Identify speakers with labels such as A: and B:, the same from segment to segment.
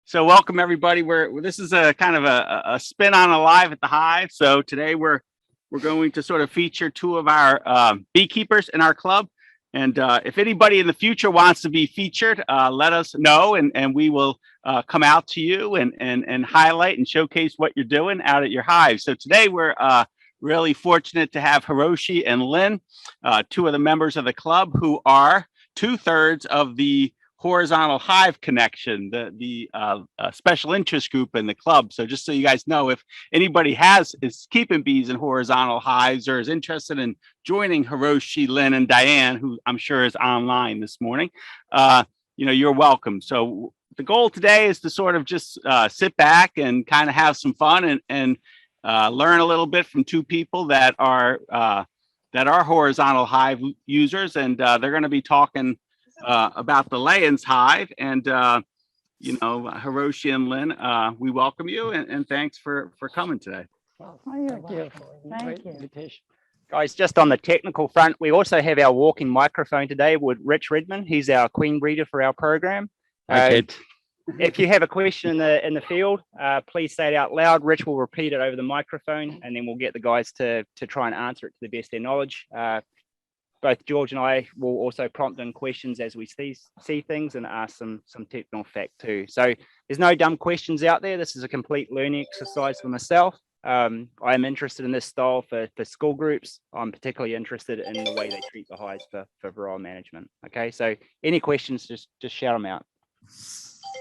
A: So welcome everybody. This is a kind of a spin on Alive at the Hive. So today we're going to sort of feature two of our beekeepers in our club. And if anybody in the future wants to be featured, let us know, and we will come out to you and highlight and showcase what you're doing out at your hive. So today we're really fortunate to have Hiroshi and Lynn, two of the members of the club who are 2/3 of the horizontal hive connection, the special interest group in the club. So just so you guys know, if anybody is keeping bees in horizontal hives or is interested in joining Hiroshi, Lynn, and Diane, who I'm sure is online this morning, you're welcome. So the goal today is to sort of just sit back and kind of have some fun and learn a little bit from two people that are horizontal hive users, and they're going to be talking about the Layens Hive. And Hiroshi and Lynn, we welcome you and thanks for coming today.
B: Well, thank you for the invitation.
C: Guys, just on the technical front, we also have our walking microphone today with Rich Redmond. He's our queen breeder for our program. If you have a question in the field, please say it out loud. Rich will repeat it over the microphone, and then we'll get the guys to try and answer it to the best of their knowledge. Both George and I will also prompt in questions as we see things and ask some technical fact too. So there's no dumb questions out there. This is a complete learning exercise for myself. I'm interested in this style for school groups. I'm particularly interested in the way they treat the hives for varroa management. Okay, so any questions, just shout them out.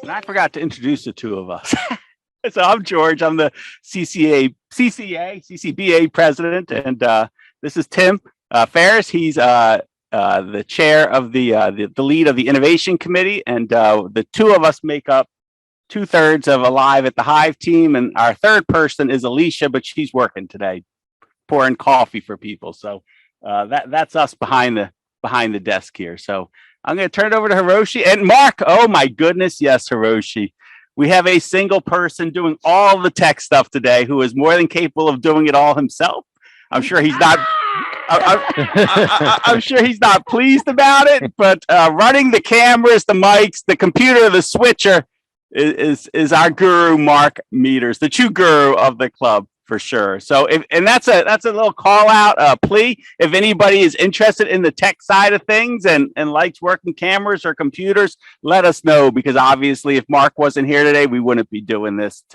A: And I forgot to introduce the two of us. So I'm George. I'm the CCBA president, and this is Tim Ferris. He's the chair of the lead of the innovation committee, and the two of us make up 2/3 of Alive at the Hive team, and our third person is Alicia, but she's working today, pouring coffee for people. So that's us behind the desk here. So I'm going to turn it over to Hiroshi and Mark. Oh my goodness, yes, Hiroshi. We have a single person doing all the tech stuff today who is more than capable of doing it all himself. I'm sure he's not. I'm sure he's not pleased about it, but running the cameras, the mics, the computer, the switcher is our guru, Mark Meters, the true guru of the club for sure. So, that's a little call out, plea. If anybody is interested in the tech side of things and likes working cameras or computers, let us know, because obviously if Mark wasn't here today, we wouldn't be doing this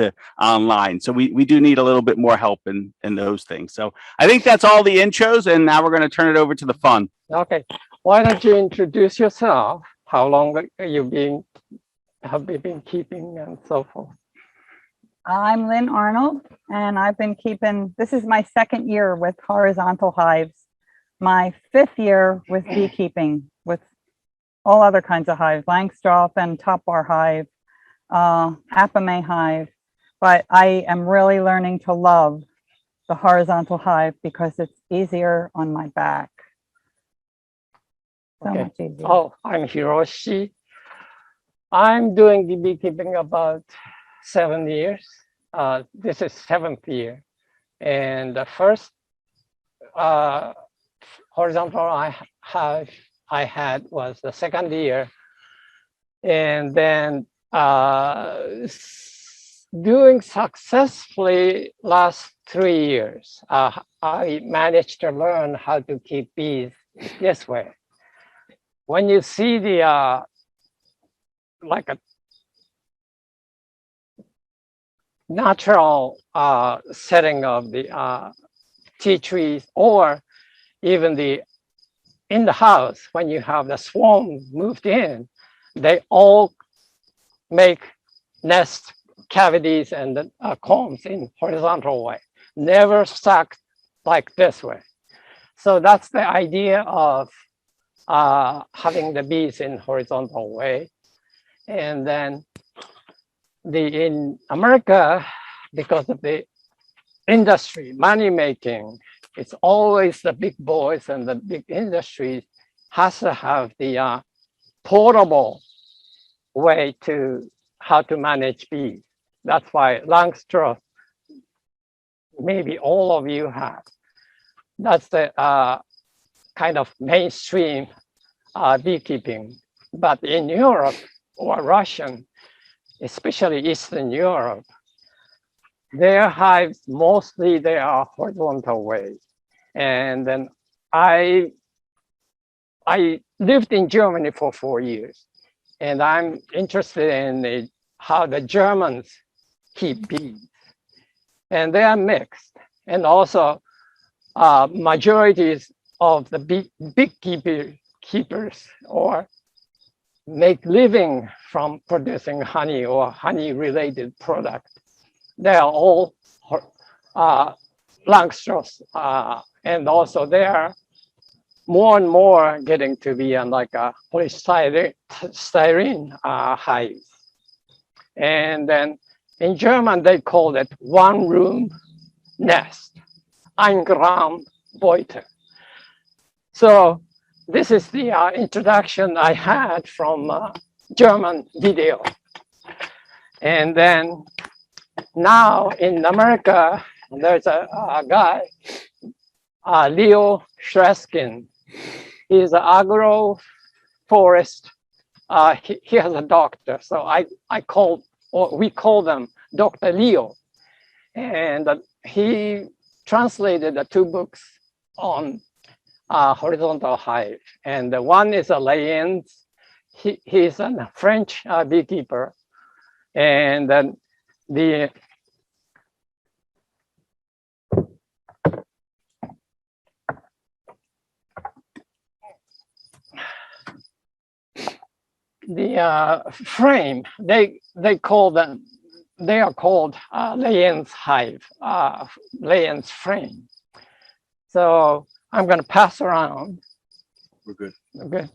A: online. So we do need a little bit more help in those things. So I think that's all the intros, and now we're going to turn it over to the fun.
B: Okay, why don't you introduce yourself? How long have you been keeping and so forth?
D: I'm Lynn Arnold, and I've been keeping, this is my second year with horizontal hives, my 5th year with beekeeping, with all other kinds of hives, Langstroth and top bar hive, Apame hive. But I am really learning to love the horizontal hive because it's easier on my back. So
B: Okay.
D: much easier.
B: Oh, I'm Hiroshi. I'm doing the beekeeping about 7 years. This is 7th year, and the first horizontal I had was the 2nd year, and then doing successfully last 3 years. I managed to learn how to keep bees this way. When you see the like a natural setting of the tea trees, or even in the house, when you have the swarm moved in, they all make nest cavities and combs in horizontal way, never stacked like this way. So that's the idea of having the bees in horizontal way. And then in America, because of the industry, money making, it's always the big boys and the big industries has to have the portable way to how to manage bees. That's why Langstroth, maybe all of you have. That's the kind of mainstream beekeeping. But in Europe or Russian, especially Eastern Europe, their hives, mostly they are horizontal way. And then I lived in Germany for 4 years, and I'm interested in how the Germans keep bees. And they are mixed. And also majorities of the beekeepers or make living from producing honey or honey related product. They are all Langstroths, and also they are more and more getting to be like a polystyrene hives. And then in German, they call it one room nest, Einraumbeute. So this is the introduction I had from German video. And then now in America, there's a guy, Leo Shreskin. He's an agroforest. He has a doctor, so we call them Dr. Leo. And he translated the 2 books on horizontal hive. And the one is a Lynn's. He's a French beekeeper. And then the frame, they call them, they are called Lynn's hive, Lynn's frame. So I'm going to pass around.
A: We're good.
B: Okay.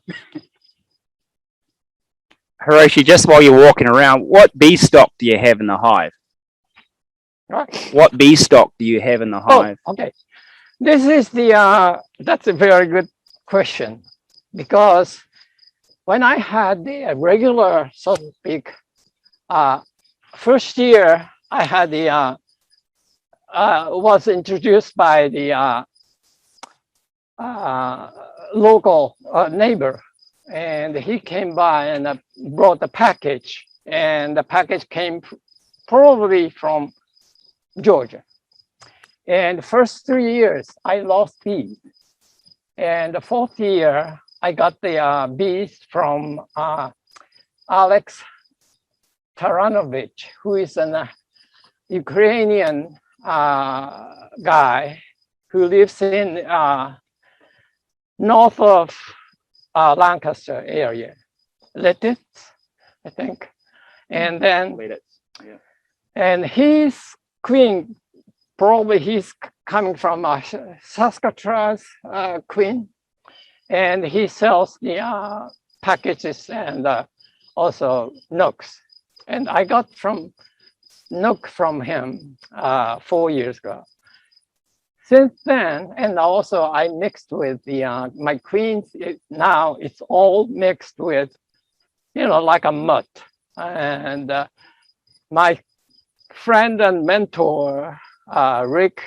C: Hiroshi, just while you're walking around, what bee stock do you have in the hive?
B: Right.
C: What bee stock do you have in the hive?
B: Oh, okay. This is that's a very good question, because when I had the regular, so to speak, first year I had the, was introduced by the local neighbor, and he came by and brought the package, and the package came probably from Georgia. And the first 3 years I lost bees, and the 4th year I got the bees from Alex Taranovich, who is an Ukrainian guy who lives in north of Lancaster area, Lititz, I think. And then,
A: Yeah.
B: and his queen, probably he's coming from Saskatchewan's queen, and he sells the packages and also nooks. And I got from nook from him 4 years ago. Since then, and also I mixed with the my queens. Now it's all mixed with, like a mutt. And my friend and mentor, Rick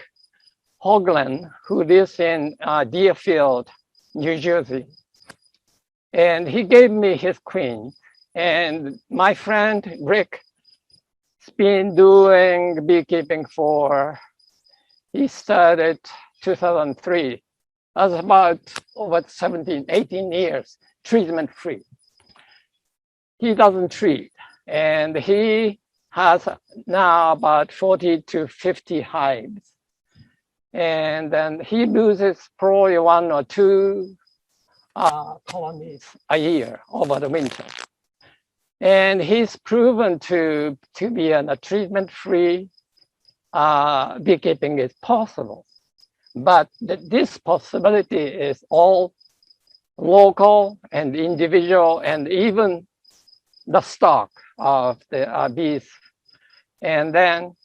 B: Hoagland, who lives in Deerfield, New Jersey, and he gave me his queen. And my friend Rick has been doing beekeeping he started 2003. That's about over 17, 18 years, treatment free. He doesn't treat, and he has now about 40 to 50 hives. And then he loses probably 1 or 2 colonies a year over the winter. And he's proven to be a treatment-free beekeeping is possible. But this possibility is all local and individual, and even the stock of the bees. And then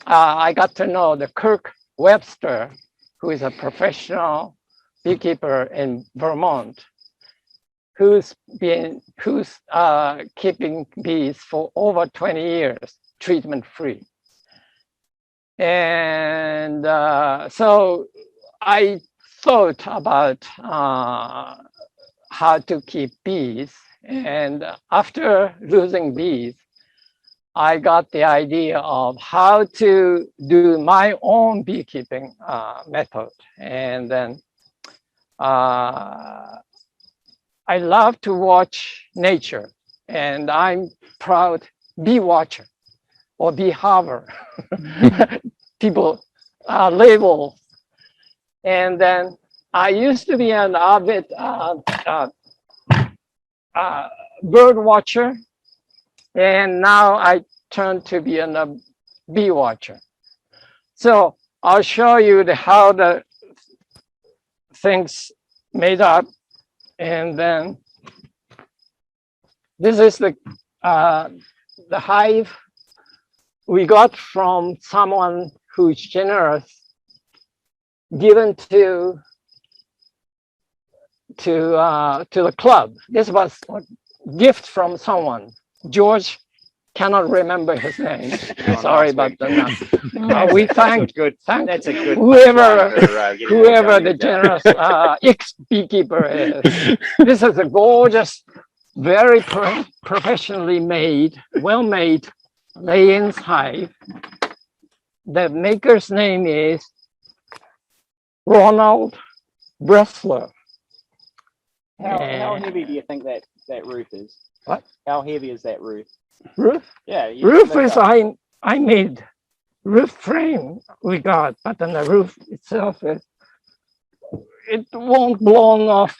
B: I got to know the Kirk Webster, who is a professional beekeeper in Vermont, who's keeping bees for over 20 years, treatment-free. And so I thought about how to keep bees. And after losing bees, I got the idea of how to do my own beekeeping method. And then I love to watch nature, and I'm proud bee watcher or bee harbor. People label. And then I used to be an avid bird watcher, and now I turned to be a bee watcher. So I'll show you how the things made up, and then this is the hive we got from someone who's generous, given to the club. This was a gift from someone. George cannot remember his name. Sorry about that. We thank
C: That's a good
B: whoever the generous ex-beekeeper is. This is a gorgeous, very professionally made, well-made lay-ins hive. The maker's name is Ronald Bressler.
C: How heavy do you think that roof is?
B: What?
C: How heavy is that roof?
B: Roof?
C: Yeah.
B: Roof is I made roof frame we got, but then the roof itself it won't blow off.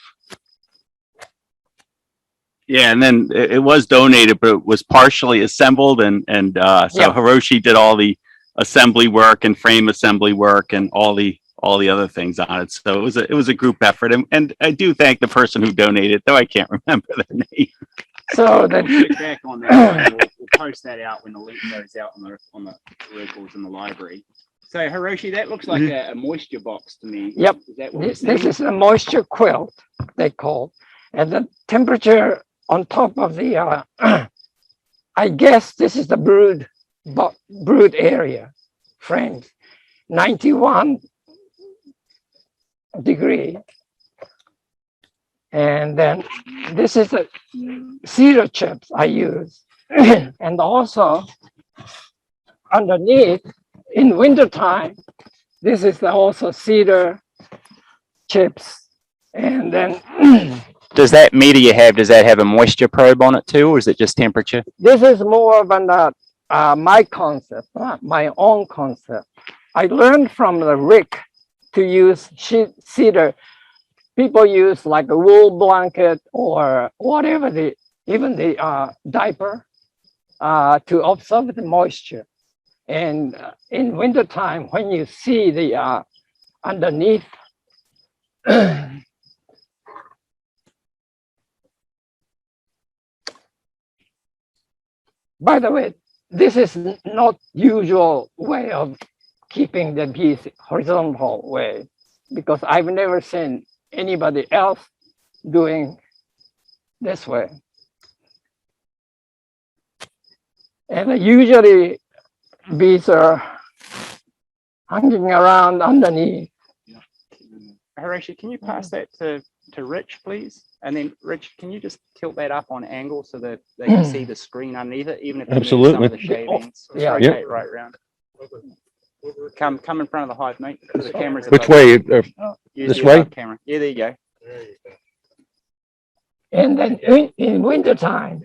A: Yeah, and then it was donated, but it was partially assembled, and so
B: Yeah.
A: Hiroshi did all the assembly work and frame assembly work and all the other things on it. So it was a group effort, and I do thank the person who donated, though I can't remember their name.
B: So that
C: Get back on that. We'll post that out when the link goes out on the records in the library. So Hiroshi, that looks like a moisture box to me.
B: Yep.
C: Is that what
B: this is a moisture quilt, they call, and the temperature on top of the I guess this is the brood area frames, 91 degree. And then this is the cedar chips I use. And also underneath in wintertime, this is also cedar chips. And then
C: Does that meter you have, does that have a moisture probe on it too, or is it just temperature?
B: this is more of an my concept, my own concept. I learned from the Rick to use cedar. People use like a wool blanket or whatever, even the diaper to absorb the moisture. And in wintertime, when you see the underneath, by the way, this is not usual way of keeping the bees horizontal way, because I've never seen anybody else doing this way. And usually bees are hanging around underneath.
C: Hiroshi, can you pass that to Rich, please? And then Rich, can you just tilt that up on angle so that they can see the screen underneath it, even if you move some of the shavings?
B: Yeah.
C: Rotate right around. Come in front of the hive, mate. The camera's
E: Which
C: above
E: way?
C: you. Use
E: This
C: the
E: way?
C: above camera. Yeah, there you go.
B: And then in wintertime,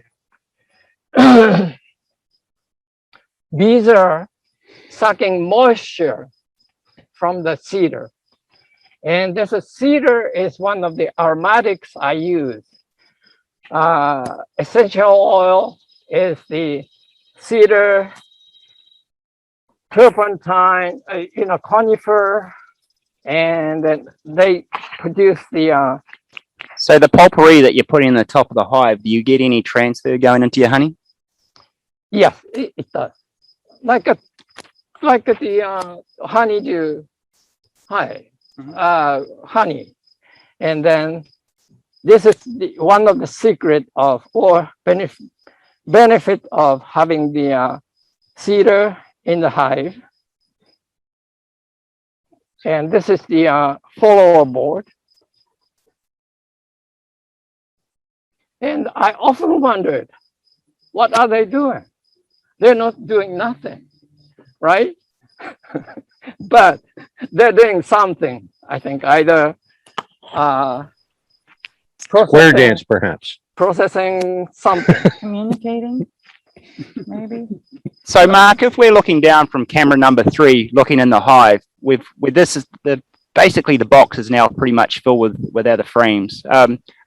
B: bees are sucking moisture from the cedar. And this cedar is one of the aromatics I use. Essential oil is the cedar, turpentine, conifer, and then they produce the
C: So the potpourri that you put in the top of the hive, do you get any transfer going into your honey?
B: yes, it does. Like the honeydew hive. Honey, and then this is one of the secret of or benefit of having the cedar in the hive. And this is the follower board. And I often wondered, what are they doing? they're not doing nothing, right? But they're doing something, I think, either
E: Square
B: processing,
E: dance, perhaps.
B: processing something.
D: Communicating, maybe?
C: So Mark, if we're looking down from camera number 3, looking in the hive, with this is basically the box is now pretty much filled with other frames.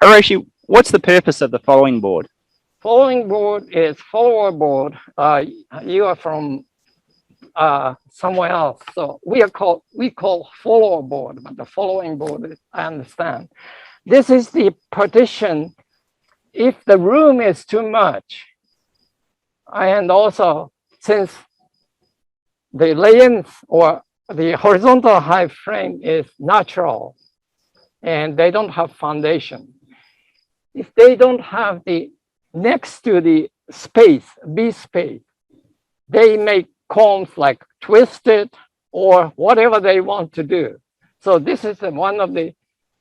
C: Hiroshi, what's the purpose of the following board?
B: Following board is follower board. You are from somewhere else, so we call follower board, but the following board is, I understand. This is the partition if the room is too much, and also since the length or the horizontal hive frame is natural and they don't have foundation. If they don't have the next to the space, bee space, they make combs like twisted or whatever they want to do. So this is one of the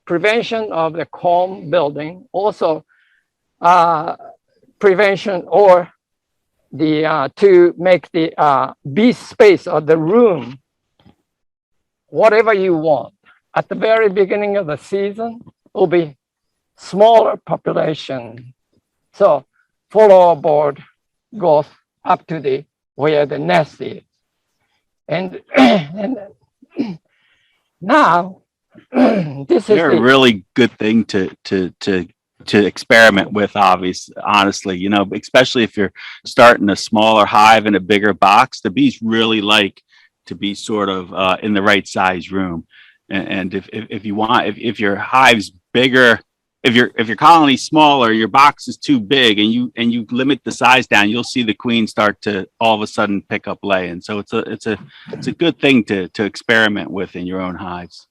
B: prevention of the comb building. Also prevention or the to make the bee space or the room whatever you want. At the very beginning of the season will be smaller population. So follower board goes up to the where the nest is. And, and now this is
A: They're a really good thing to experiment with, honestly, you know, especially if you're starting a smaller hive in a bigger box. The bees really like to be sort of in the right size room. And if you want, if your hive's bigger, if your colony's smaller, your box is too big, and you limit the size down, you'll see the queen start to all of a sudden pick up laying. So it's a good thing to experiment with in your own hives.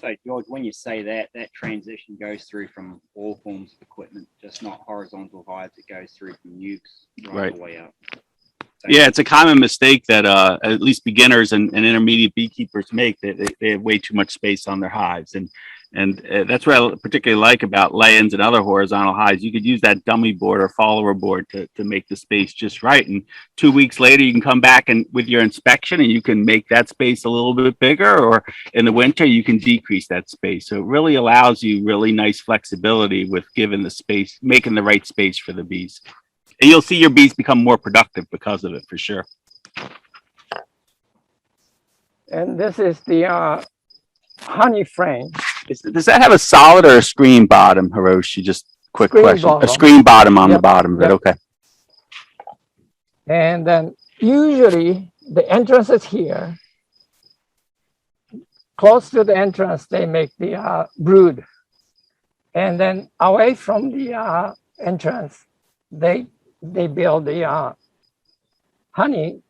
C: So George, when you say that transition goes through from all forms of equipment, just not horizontal hives, it goes through from nukes right the way up. So,
A: yeah, it's a common mistake that at least beginners and intermediate beekeepers make. That they have way too much space on their hives, and that's what I particularly like about lay-ins and other horizontal hives. You could use that dummy board or follower board to make the space just right. And 2 weeks later, you can come back and with your inspection, and you can make that space a little bit bigger, or in the winter, you can decrease that space. So it really allows you really nice flexibility with giving the space, making the right space for the bees. And you'll see your bees become more productive because of it, for sure.
B: And this is the honey frame.
A: Does that have a solid or a screen bottom, Hiroshi? Just quick
B: Screen
A: question.
B: bottom.
A: A screen bottom on the
B: Yep,
A: bottom of it.
B: yep.
A: Okay.
B: And then usually the entrance is here. Close to the entrance, they make the brood. And then away from the entrance, they build the honey.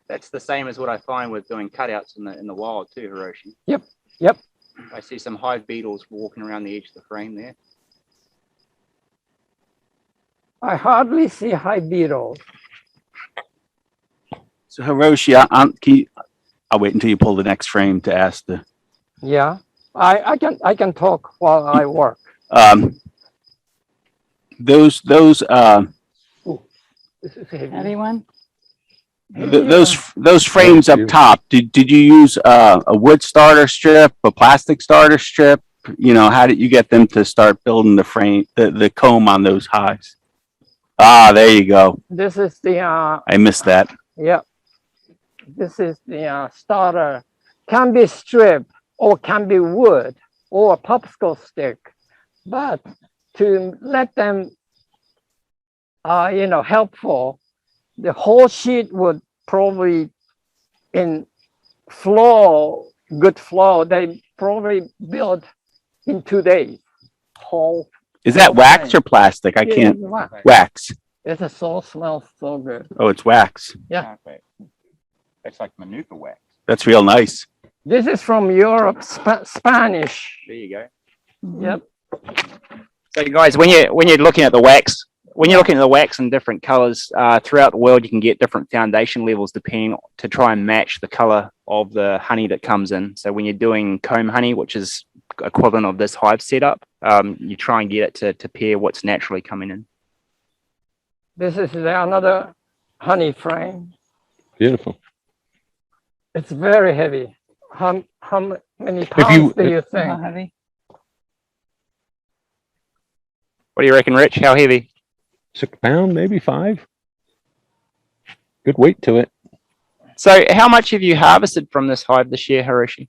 C: That's the same as what I find with doing cutouts in the wild too, Hiroshi.
B: Yep, yep.
C: I see some hive beetles walking around the edge of the frame there.
B: I hardly see hive beetles.
A: So Hiroshi, I'll wait until you pull the next frame to ask the.
B: Yeah, I can talk while I work.
A: Those
B: This is heavy.
D: Anyone?
A: those frames up top. Did you use a wood starter strip, a plastic starter strip? You know, how did you get them to start building the frame, the comb on those hives? Ah, there you go.
B: This is the
A: I missed that.
B: yeah. This is the starter. Can be strip or can be wood or a popsicle stick, but to let them, helpful, the whole sheet would probably in flow, good flow, they probably build in 2 days. Whole.
A: Is that wax or plastic? I can't. Wax.
B: It smells so good.
A: Oh, it's wax.
B: Yeah.
C: It's like manuka wax.
A: That's real nice.
B: This is from Europe, Spanish.
C: There you go.
B: Yep.
C: So guys, when you're looking at the wax, in different colors throughout the world, you can get different foundation levels depending to try and match the color of the honey that comes in. So when you're doing comb honey, which is equivalent of this hive setup, you try and get it to pair what's naturally coming in.
B: This is another honey frame.
E: Beautiful.
B: It's very heavy. How many
E: you-
B: pounds do you
D: Not
B: think?
D: heavy.
C: What do you reckon, Rich? How heavy?
E: 6 pound, maybe 5. Good weight to it.
C: So how much have you harvested from this hive this year, Hiroshi?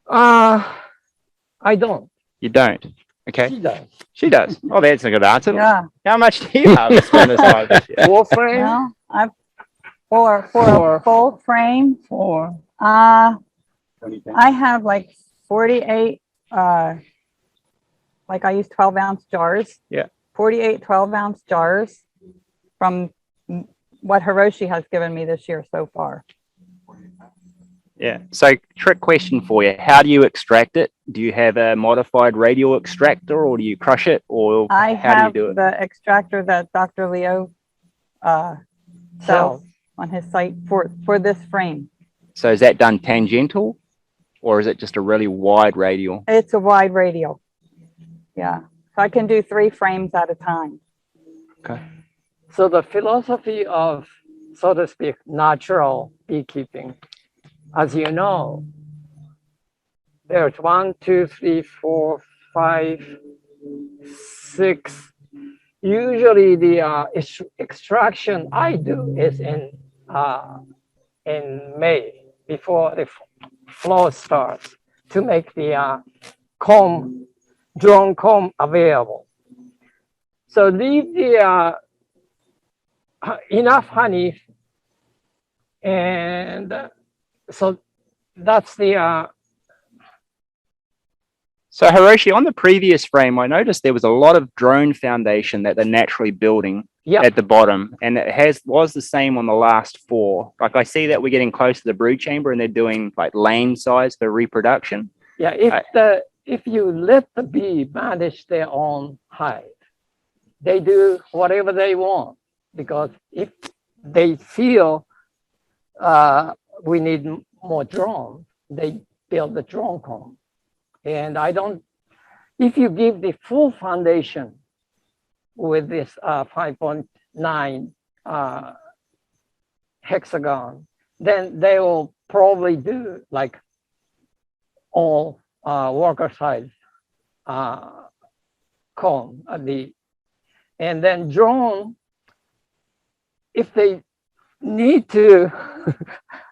B: I don't.
C: You don't. Okay.
B: She does.
C: She does. Oh, that's a good answer.
D: Yeah.
C: How much do you harvest from this hive this year?
B: 4 frames?
D: Well, I've for a
B: Four.
D: full frame.
B: 4.
D: I have like 48, like I use 12-ounce jars.
C: Yeah.
D: 48 12-ounce jars from what Hiroshi has given me this year so far.
C: Yeah. So trick question for you. How do you extract it? Do you have a modified radial extractor or do you crush it or
D: I
C: how do you
D: have
C: do it?
D: the extractor that Dr. Leo sells on his site for this frame.
C: So is that done tangential or is it just a really wide radial?
D: It's a wide radial. Yeah. So I can do 3 frames at a time.
C: Okay.
B: So the philosophy of, so to speak, natural beekeeping, as you know, there's 1, 2, 3, 4, 5, 6. Usually the extraction I do is in May before the flow starts to make the comb, drone comb available. So leave the enough honey, and so that's the.
C: So Hiroshi, on the previous frame, I noticed there was a lot of drone foundation that they're naturally building
B: Yeah.
C: at the bottom, and it was the same on the last 4. Like I see that we're getting close to the brood chamber, and they're doing like lane size for reproduction.
B: Yeah, if you let the bee manage their own hive, they do whatever they want, because if they feel we need more drone, they build the drone comb. And if you give the full foundation with this 5.9 hexagon, then they will probably do like all worker size comb and then drone, if they need to,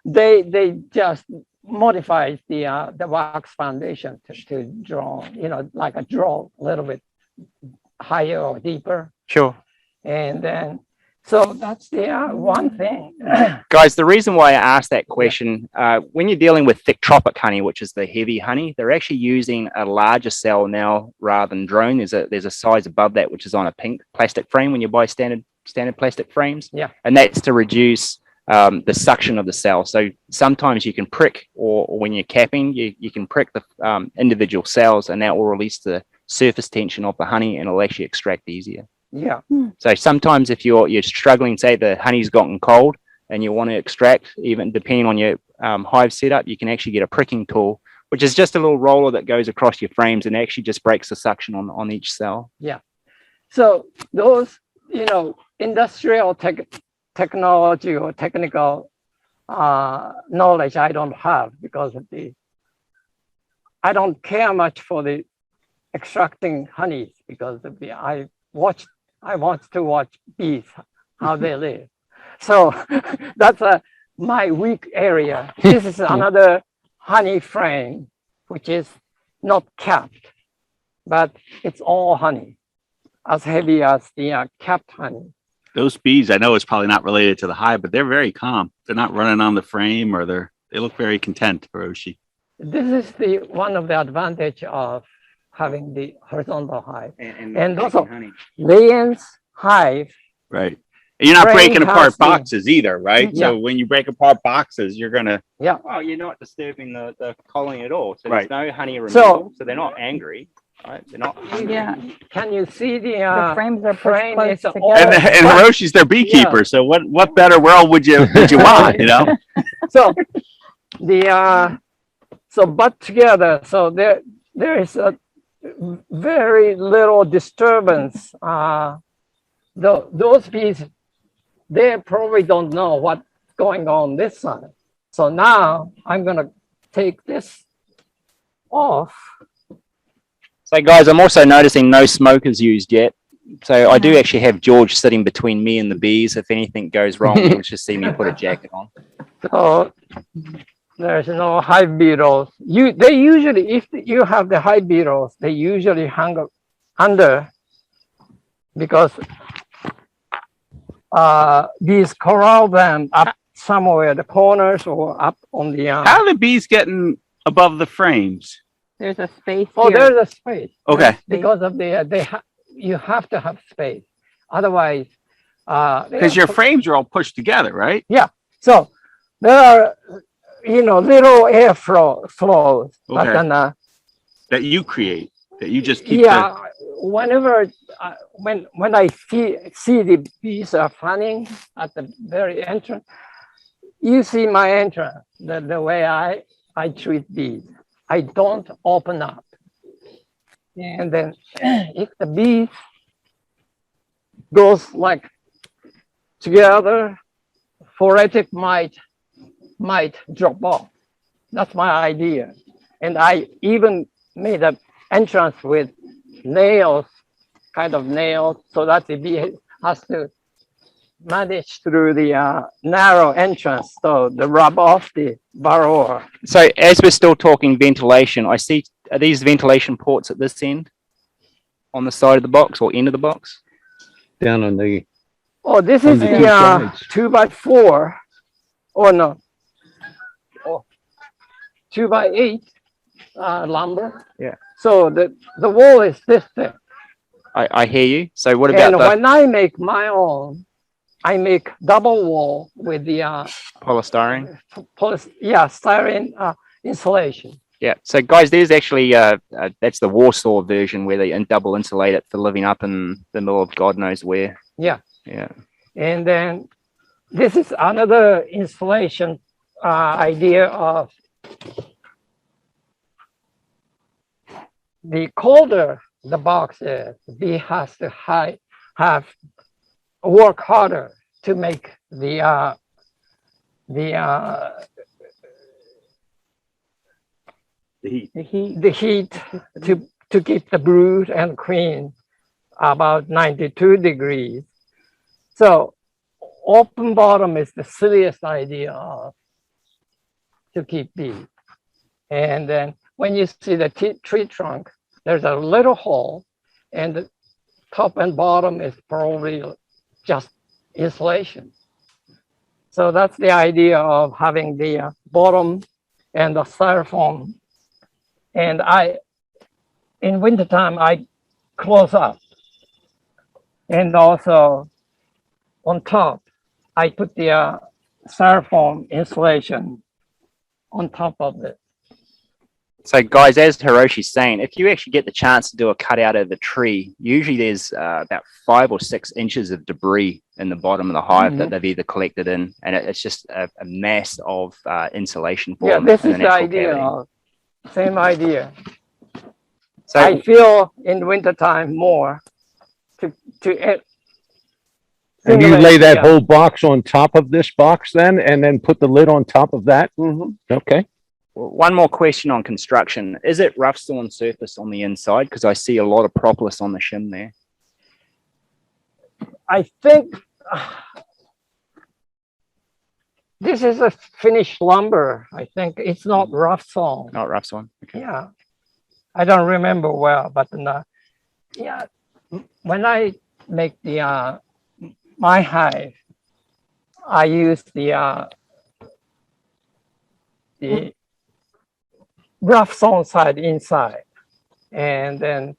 B: they just modify the wax foundation to draw, like a draw a little bit higher or deeper.
C: Sure.
B: And then, so that's the one thing.
C: Guys, the reason why I asked that question, when you're dealing with thick tropic honey, which is the heavy honey, they're actually using a larger cell now rather than drone. There's a size above that, which is on a pink plastic frame when you buy standard plastic frames.
B: Yeah.
C: And that's to reduce the suction of the cell. So sometimes you can prick, or when you're capping, you can prick the individual cells, and that will release the surface tension of the honey and it'll actually extract easier.
B: Yeah.
C: So sometimes if you're struggling, say the honey's gotten cold and you want to extract, even depending on your hive setup, you can actually get a pricking tool, which is just a little roller that goes across your frames and actually just breaks the suction on each cell.
B: Yeah. So those, industrial technology or technical knowledge I don't have, because of I don't care much for the extracting honey, because of I want to watch bees, how they live. So that's my weak area. This is another honey frame, which is not capped, but it's all honey, as heavy as the capped honey.
A: Those bees, I know it's probably not related to the hive, but they're very calm. They're not running on the frame, or they look very content, Hiroshi.
B: This is one of the advantage of having the horizontal hive. And also
C: honey.
B: Lynn's hive.
A: Right. And you're not
B: Frame
A: breaking apart
B: has the-
A: boxes either, right?
B: Yeah.
A: So when you break apart boxes, you're gonna
C: Oh, you're not disturbing the colony at all. So
A: Right.
C: there's no honey removal. So they're not angry. Right? They're not hungry.
D: Yeah.
B: Can you see
D: The
B: the
D: frames are pushed
B: frame
D: close
B: is
D: together.
B: all-
A: and Hiroshi's their beekeeper. So what better world would you want?
B: So the but together, so there is a very little disturbance those bees, they probably don't know what's going on this side. So now I'm gonna take this off.
C: So guys, I'm also noticing no smoke is used yet. So I do actually have George sitting between me and the bees. If anything goes wrong, you'll just see me put a jacket on.
B: So there's no hive beetles. They usually, if you have the hive beetles, they usually hang under because bees corral them up somewhere, the corners or up on the.
A: How are the bees getting above the frames?
D: There's a space
B: Oh,
D: here.
B: there's a space.
A: Okay.
B: Because of you have to have space. Otherwise,
A: Because your frames are all pushed together, right?
B: so there are, little air flows. But
A: Okay.
B: then,
A: That you create, that you just keep.
B: yeah, whenever when I see the bees are fanning at the very entrance, you see my entrance, the way I treat bees. I don't open up. And then if the bees goes like together, phoretic might drop off. That's my idea. And I even made an entrance with nails, kind of nails, so that the bee has to manage through the narrow entrance, so the rub off the burrower.
C: So as we're still talking ventilation, I see, are these ventilation ports at this end? On the side of the box or end of the box?
E: Down on the,
B: Oh, this
E: On
B: is
E: the
B: the
E: two sides.
B: 2x4. Oh no. Oh, 2x8 lumber.
C: Yeah.
B: So the wall is this thick.
C: I hear you. So what about
B: And
C: the
B: when I make my own, I make double wall with the
C: polystyrene?
B: styrene insulation.
C: Yeah. So guys, there's actually that's the Warsaw version where they double insulate it for living up in the middle of God knows where.
B: Yeah.
C: Yeah.
B: And then this is another insulation idea of the colder the box is, the bee has to work harder to make the
A: heat.
B: the heat to keep the brood and queen about 92 degrees. So open bottom is the silliest idea to keep bees. And then when you see the tree trunk, there's a little hole, and the top and bottom is probably just insulation. So that's the idea of having the bottom and the styrofoam. And in wintertime, I close up. And also on top, I put the styrofoam insulation on top of it.
C: So guys, as Hiroshi's saying, if you actually get the chance to do a cutout of the tree, usually there's about 5 or 6 inches of debris in the bottom of the hive that they've either collected in, and it's just a mass of insulation for them.
B: This
C: in
B: is the
C: natural
B: idea.
C: cavity.
B: Same idea.
C: So
B: I feel in wintertime more to
E: and you lay that
B: yeah.
E: whole box on top of this box then and put the lid on top of that? Okay.
C: one more question on construction. Is it rough sawn surface on the inside? Because I see a lot of propolis on the shim there.
B: I think this is a finished lumber. I think it's not rough sawn.
C: Not rough sawn. Okay.
B: Yeah, I don't remember well, but yeah, when I make the my hive, I use the rough sawn side inside, and then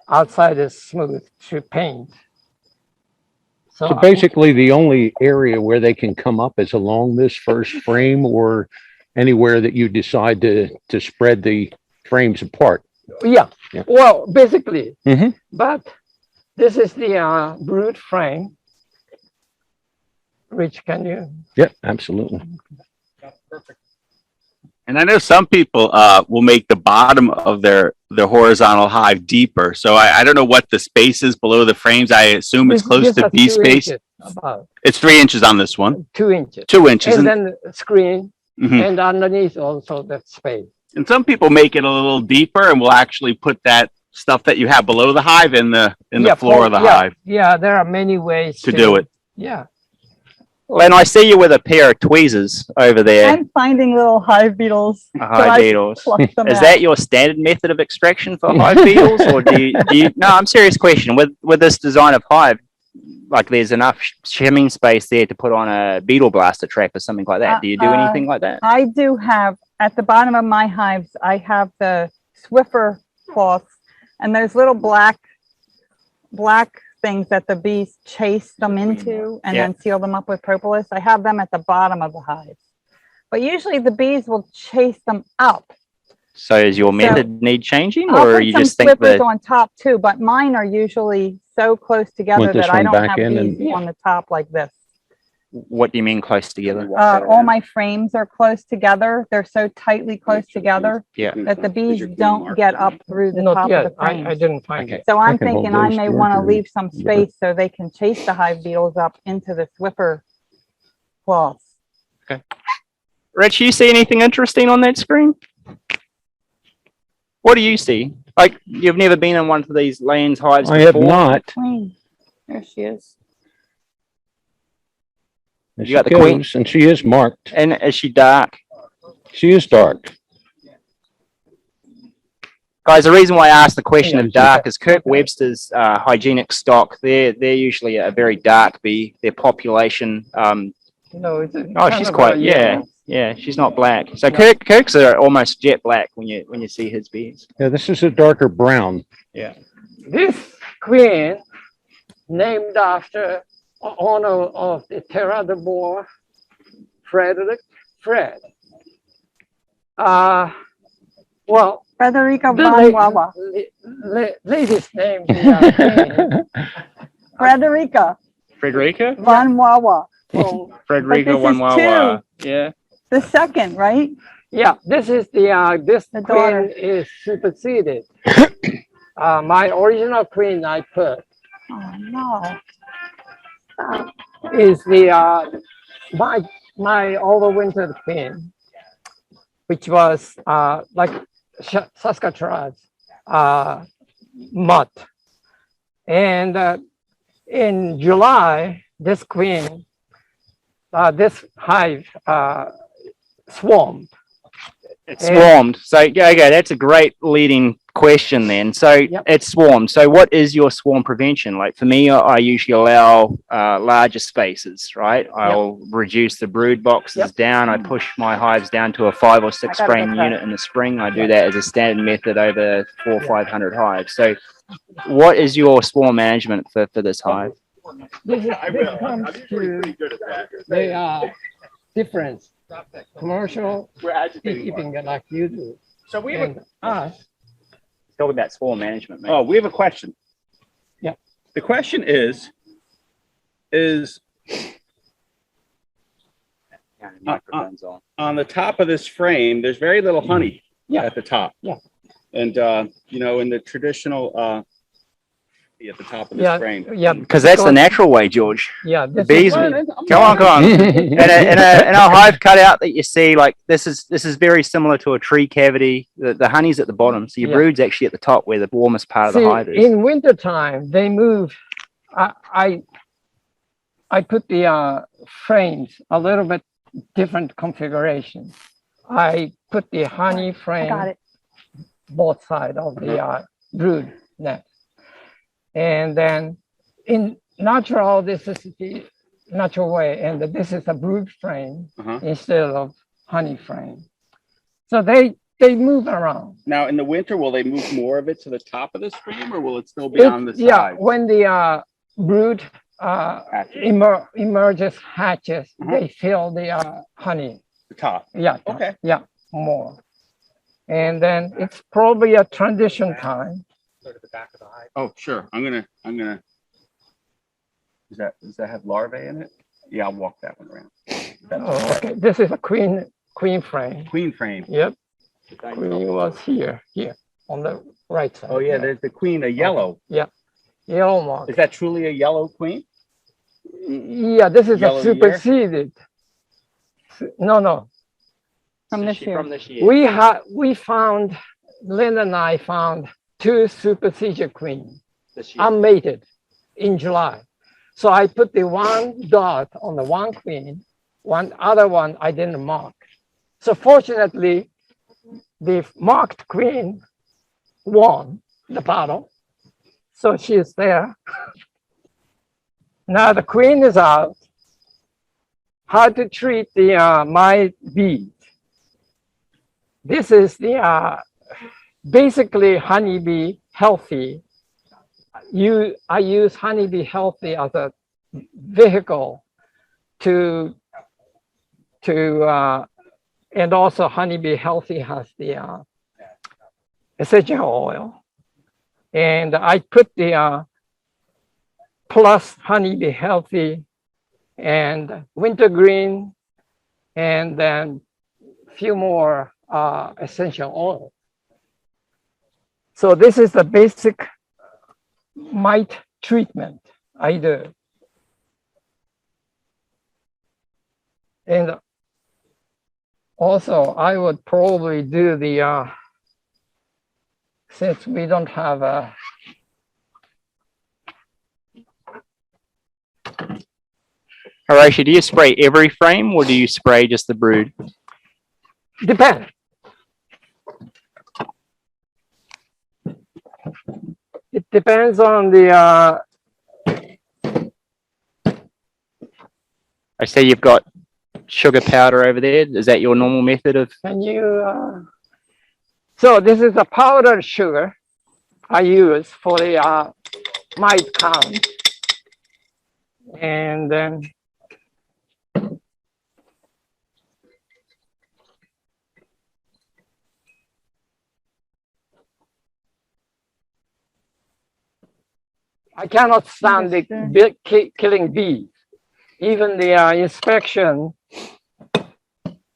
B: outside is smooth to paint.
E: So basically the only area where they can come up is along this first frame or anywhere that you decide to spread the frames apart.
B: Yeah,
E: Yeah.
B: well, basically,
E: Mhm.
B: but this is the brood frame. Rich, can you?
E: Yeah, absolutely.
A: Perfect. And I know some people will make the bottom of their horizontal hive deeper. So I don't know what the space is below the frames. I assume it's close to bee space.
B: About
A: It's 3 inches on this one.
B: 2 inches.
A: 2 inches.
B: And then the screen
A: Mhm.
B: and underneath also that space.
A: And some people make it a little deeper and will actually put that stuff that you have below the hive in the floor of the hive
B: Yeah, there are many ways
A: to do it.
B: Yeah.
C: Lynn, I see you with a pair of tweezers over there.
D: I'm finding little hive beetles.
C: Hive beetles. Is
D: Is
C: that your standard method of extraction for hive beetles, or do you? No, I'm serious question. With this design of hive, like there's enough shimming space there to put on a beetle blaster trap or something like that. Do you do anything like that?
D: I do have, at the bottom of my hives, I have the Swiffer cloths and those little black things that the bees chase them into and then seal them up with propolis. I have them at the bottom of the hives. But usually the bees will chase them up.
C: So is your method need changing,
D: I'll
C: or
D: put
C: you
D: some
C: just think
D: Swiffers
C: that?
D: on top too, but mine are usually so close together
E: Want this
D: that I
E: one
D: don't
E: back
D: have
E: in
D: bees on the top like this.
C: What do you mean close together?
D: All my frames are close together. They're so tightly close together
C: Yeah.
D: that the bees don't get up through the
B: Not
D: top
B: yet.
D: of the frame.
B: I didn't find
C: Okay.
B: it.
D: So I'm
E: can hold
D: thinking I
E: those
D: may want to
E: larger
D: leave some space so they can chase the hive beetles up into the Swiffer cloths.
C: Rich, you see anything interesting on that screen? What do you see? Like, you've never been in one of these Land's hives
E: I have
C: before?
E: not.
D: Queen, there she is.
E: There
C: You
E: she
C: got the queen.
E: goes, and she is marked.
C: And is she dark?
E: She is dark.
C: Guys, the reason why I asked the question
E: Yeah,
C: of dark is Kirk Webster's hygienic stock. They're usually a very dark bee. Their population.
B: No, it's
C: Oh, she's quite yeah. She's not black. So Kirk's are almost jet black when you see his bees.
E: Yeah, this is a darker brown.
B: This queen, named after honor of the Terra de Boer, Fred. Well,
D: Frederica
B: the
D: von Wawa.
B: lady's name.
D: Frederica
C: Frederica?
D: von Wawa.
C: Frederica
D: But this is
C: Wanwawa. Yeah.
D: The second, right?
B: Yeah, this is this
D: The daughter.
B: queen is superseded. My original queen I put
D: Oh, no.
B: is my overwintered queen, which was like Saskatchewan's mutt. And in July, this queen, this hive swarmed.
C: It swarmed. So okay, that's a great leading question then. So it swarmed. So what is your swarm prevention? Like for me, I usually allow larger spaces, right? I'll reduce the brood boxes down. I push my hives down to a 5 or 6 frame unit in the spring. I do that as a standard method over 400 or 500 hives. So what is your swarm management for this hive?
B: This comes to the difference. Commercial beekeeping like you do.
A: So we have
B: us.
C: Talk about swarm management, mate.
A: Oh, we have a question.
B: Yeah.
A: The question is
C: Microphone's on.
A: on the top of this frame, there's very little honey at the top.
B: Yeah.
A: And in the traditional at the top of this frame.
B: Yeah.
C: Because that's the natural way, George.
B: Yeah.
C: The bees. Come
A: on.
C: on. in a hive cutout that you see, like this is very similar to a tree cavity. The honey's at the bottom, so your brood's actually at the top, where the warmest part of the hive is.
B: In wintertime, they move. I put the frames a little bit different configuration. I put the honey frame both sides of the brood net. And then in natural, this is the natural way, and this is a brood frame instead of honey frame. So they move around.
A: Now in the winter, will they move more of it to the top of this frame, or will it still be on the side?
B: Yeah, when the brood emerges, hatches, they fill the honey.
A: The top.
B: Yeah.
A: Okay.
B: Yeah, more. And then it's probably a transition time.
A: To the back of the hive. Oh, sure. I'm gonna. Does that have larvae in it? Yeah, I'll walk that one around.
B: Oh, okay. This is a queen queen frame.
A: Queen frame.
B: Yep. Queen was here on the right side.
A: Oh yeah, there's the queen, a yellow.
B: Yeah. Yellow mark.
A: Is that truly a yellow queen?
B: Yeah, this is
A: Yellow
B: a
A: year?
B: superseded. No.
D: From this year.
C: From this year.
B: We found, Lynn and I found 2 superseded queens,
C: This year.
B: unmated in July. So I put the 1 dot on the 1 queen, one other one I didn't mark. So fortunately, the marked queen won the battle. So she's there. Now the queen is out. How to treat the my bees. This is the basically honeybee healthy. I use honeybee healthy as a vehicle to and also honeybee healthy has the essential oil, and I put the plus honeybee healthy and wintergreen, and then few more essential oil. So this is the basic mite treatment I do. And also I would probably do the, since we don't have a,
C: Hiroshi, do you spray every frame or do you spray just the brood?
B: depends. It depends on the,
C: I see you've got sugar powder over there. Is that your normal method of?
B: can you, so this is the powdered sugar I use for the mite count. And then I cannot stand the killing bees. Even the inspection.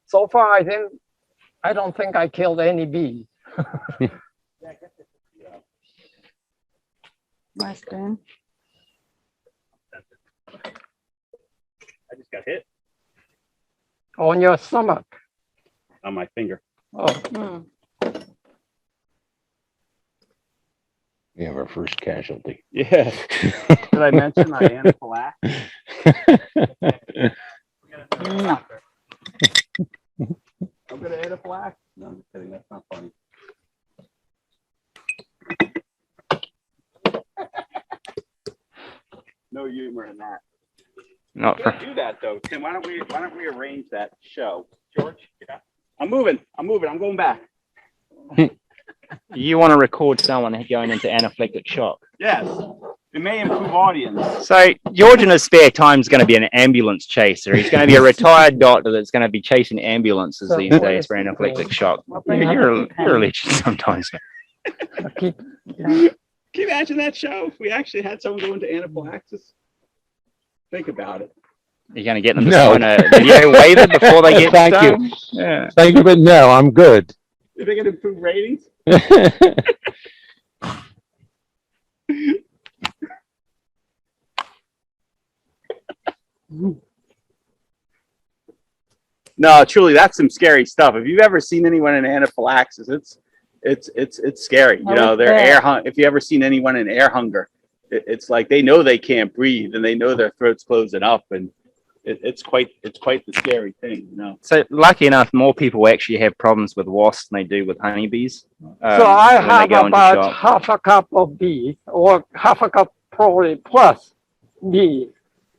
B: So far, I don't think I killed any bees.
D: Western.
A: I just got hit
B: On your stomach.
A: on my finger.
B: Oh,
D: Hmm.
E: We have our first casualty.
A: Yeah. Did I mention my anaphylaxis?
D: No.
A: I'm gonna anaphylaxis. No, I'm just kidding. That's not funny. No humor in that.
C: Not
A: We
C: for,
A: gotta do that though, Tim. Why don't we arrange that show? George? Yeah. I'm moving. I'm going back.
C: you want to record someone going into anaphylactic shock.
A: Yes. It may improve audience.
C: So George in his spare time is going to be an ambulance chaser. He's going to be a retired doctor that's going to be chasing ambulances
B: So
C: these
B: what
C: days
B: is
C: for
B: the
C: anaphylactic shock.
D: I'll bring up
C: You're
D: a
C: a
D: pen.
C: legend sometimes.
B: keep,
A: Can you imagine that show if we actually had someone go into anaphylaxis? Think about it.
C: You're going to get them to
E: No.
C: sign a video waiver before they get
E: Thank you.
C: done? Yeah.
E: Thank you, but no, I'm good.
A: You think it improve ratings? No, truly, that's some scary stuff. If you've ever seen anyone in anaphylaxis, it's scary. You
D: Oh,
A: know,
D: it's
A: their
D: bad.
A: if you ever seen anyone in air hunger, it's like they know they can't breathe and they know their throat's closing up, and it's quite the scary thing. You know.
C: So lucky enough, more people actually have problems with wasps than they do with honeybees.
B: so I
C: when they
B: have
C: go into
B: about
C: shock.
B: half a cup of bees, or half a cup probably plus bees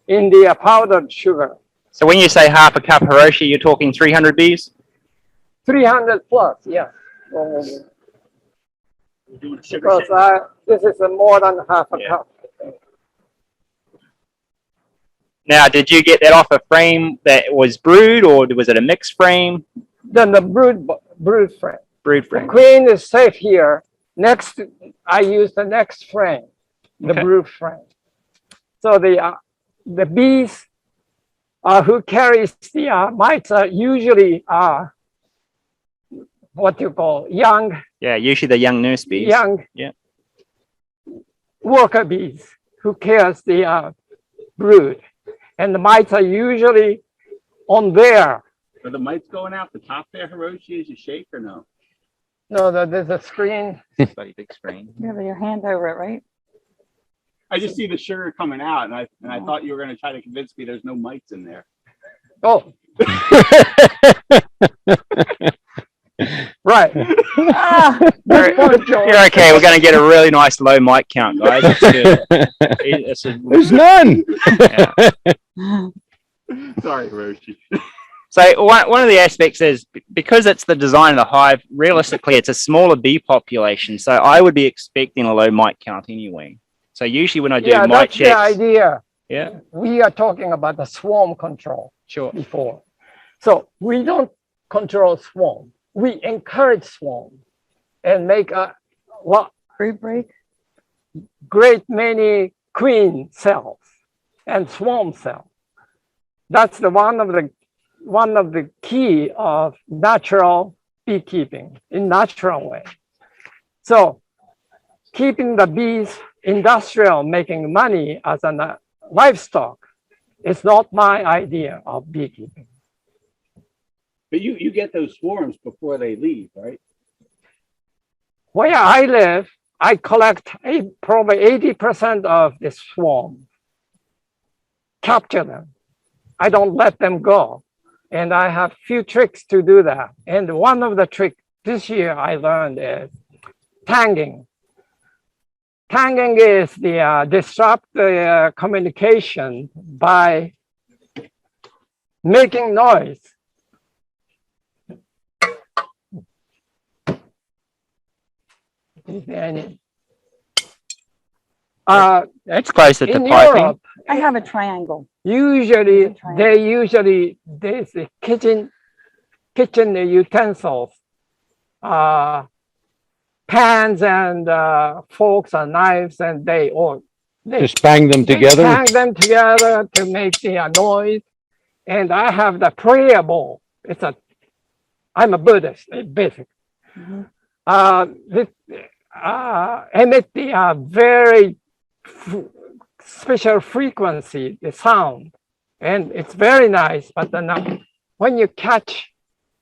B: in the powdered sugar.
C: So when you say half a cup Hiroshi, you're talking 300 bees?
B: 300 plus, yeah.
A: Doing a sugar
B: Because
A: shake.
B: this is more than half a
A: Yeah.
B: cup.
C: Now, did you get that off a frame that was brood, or was it a mixed frame?
B: Then the brood frame.
C: Brood
B: The
C: frame.
B: queen is safe here. Next, I use the next frame, the
C: Okay.
B: brood frame. So the bees who carries the mites are usually what you call young
C: Yeah, usually the young nurse bees.
B: young
C: Yeah.
B: worker bees who carries the brood, and the mites are usually on there.
A: Are the mites going out the top there, Hiroshi, as you shake or no?
B: No, there's a screen.
C: Bloody big screen.
D: You have your hand over it, right?
A: I just see the sugar coming out, and I thought you were going to try to convince me there's no mites in there.
B: Oh, right. Good point, George.
C: You're okay. We're going to get a really nice low mic count, guys. That's good.
E: There's none.
A: Sorry, Hiroshi.
C: So one of the aspects is because it's the design of the hive, realistically, it's a smaller bee population. So I would be expecting a low mite count anyway. So usually when I do
B: Yeah,
C: mite
B: that's
C: checks.
B: the idea.
C: Yeah,
B: We are talking about the swarm control
C: sure.
B: before. So we don't control swarm. We encourage swarm and make a lot,
D: Fruit break.
B: great many queen cells and swarm cells. That's one of the key of natural beekeeping in natural way. So keeping the bees industrial, making money as a livestock is not my idea of beekeeping.
A: But you get those swarms before they leave, right?
B: Where I live, I collect probably 80% of the swarm, capture them. I don't let them go. And I have few tricks to do that. And one of the tricks this year I learned is tagging. Tagging is the disrupt the communication by making noise. Is there any?
C: That's closer to
B: In
C: piping.
B: Europe,
D: I have a triangle.
B: usually there's a kitchen utensils, pans and forks and knives, and they
E: Just bang them together.
B: hang them together to make the noise. And I have the prayer bowl. I'm a Buddhist, basically.
D: Mhm.
B: Emit the very special frequency, the sound, and it's very nice. But then when you catch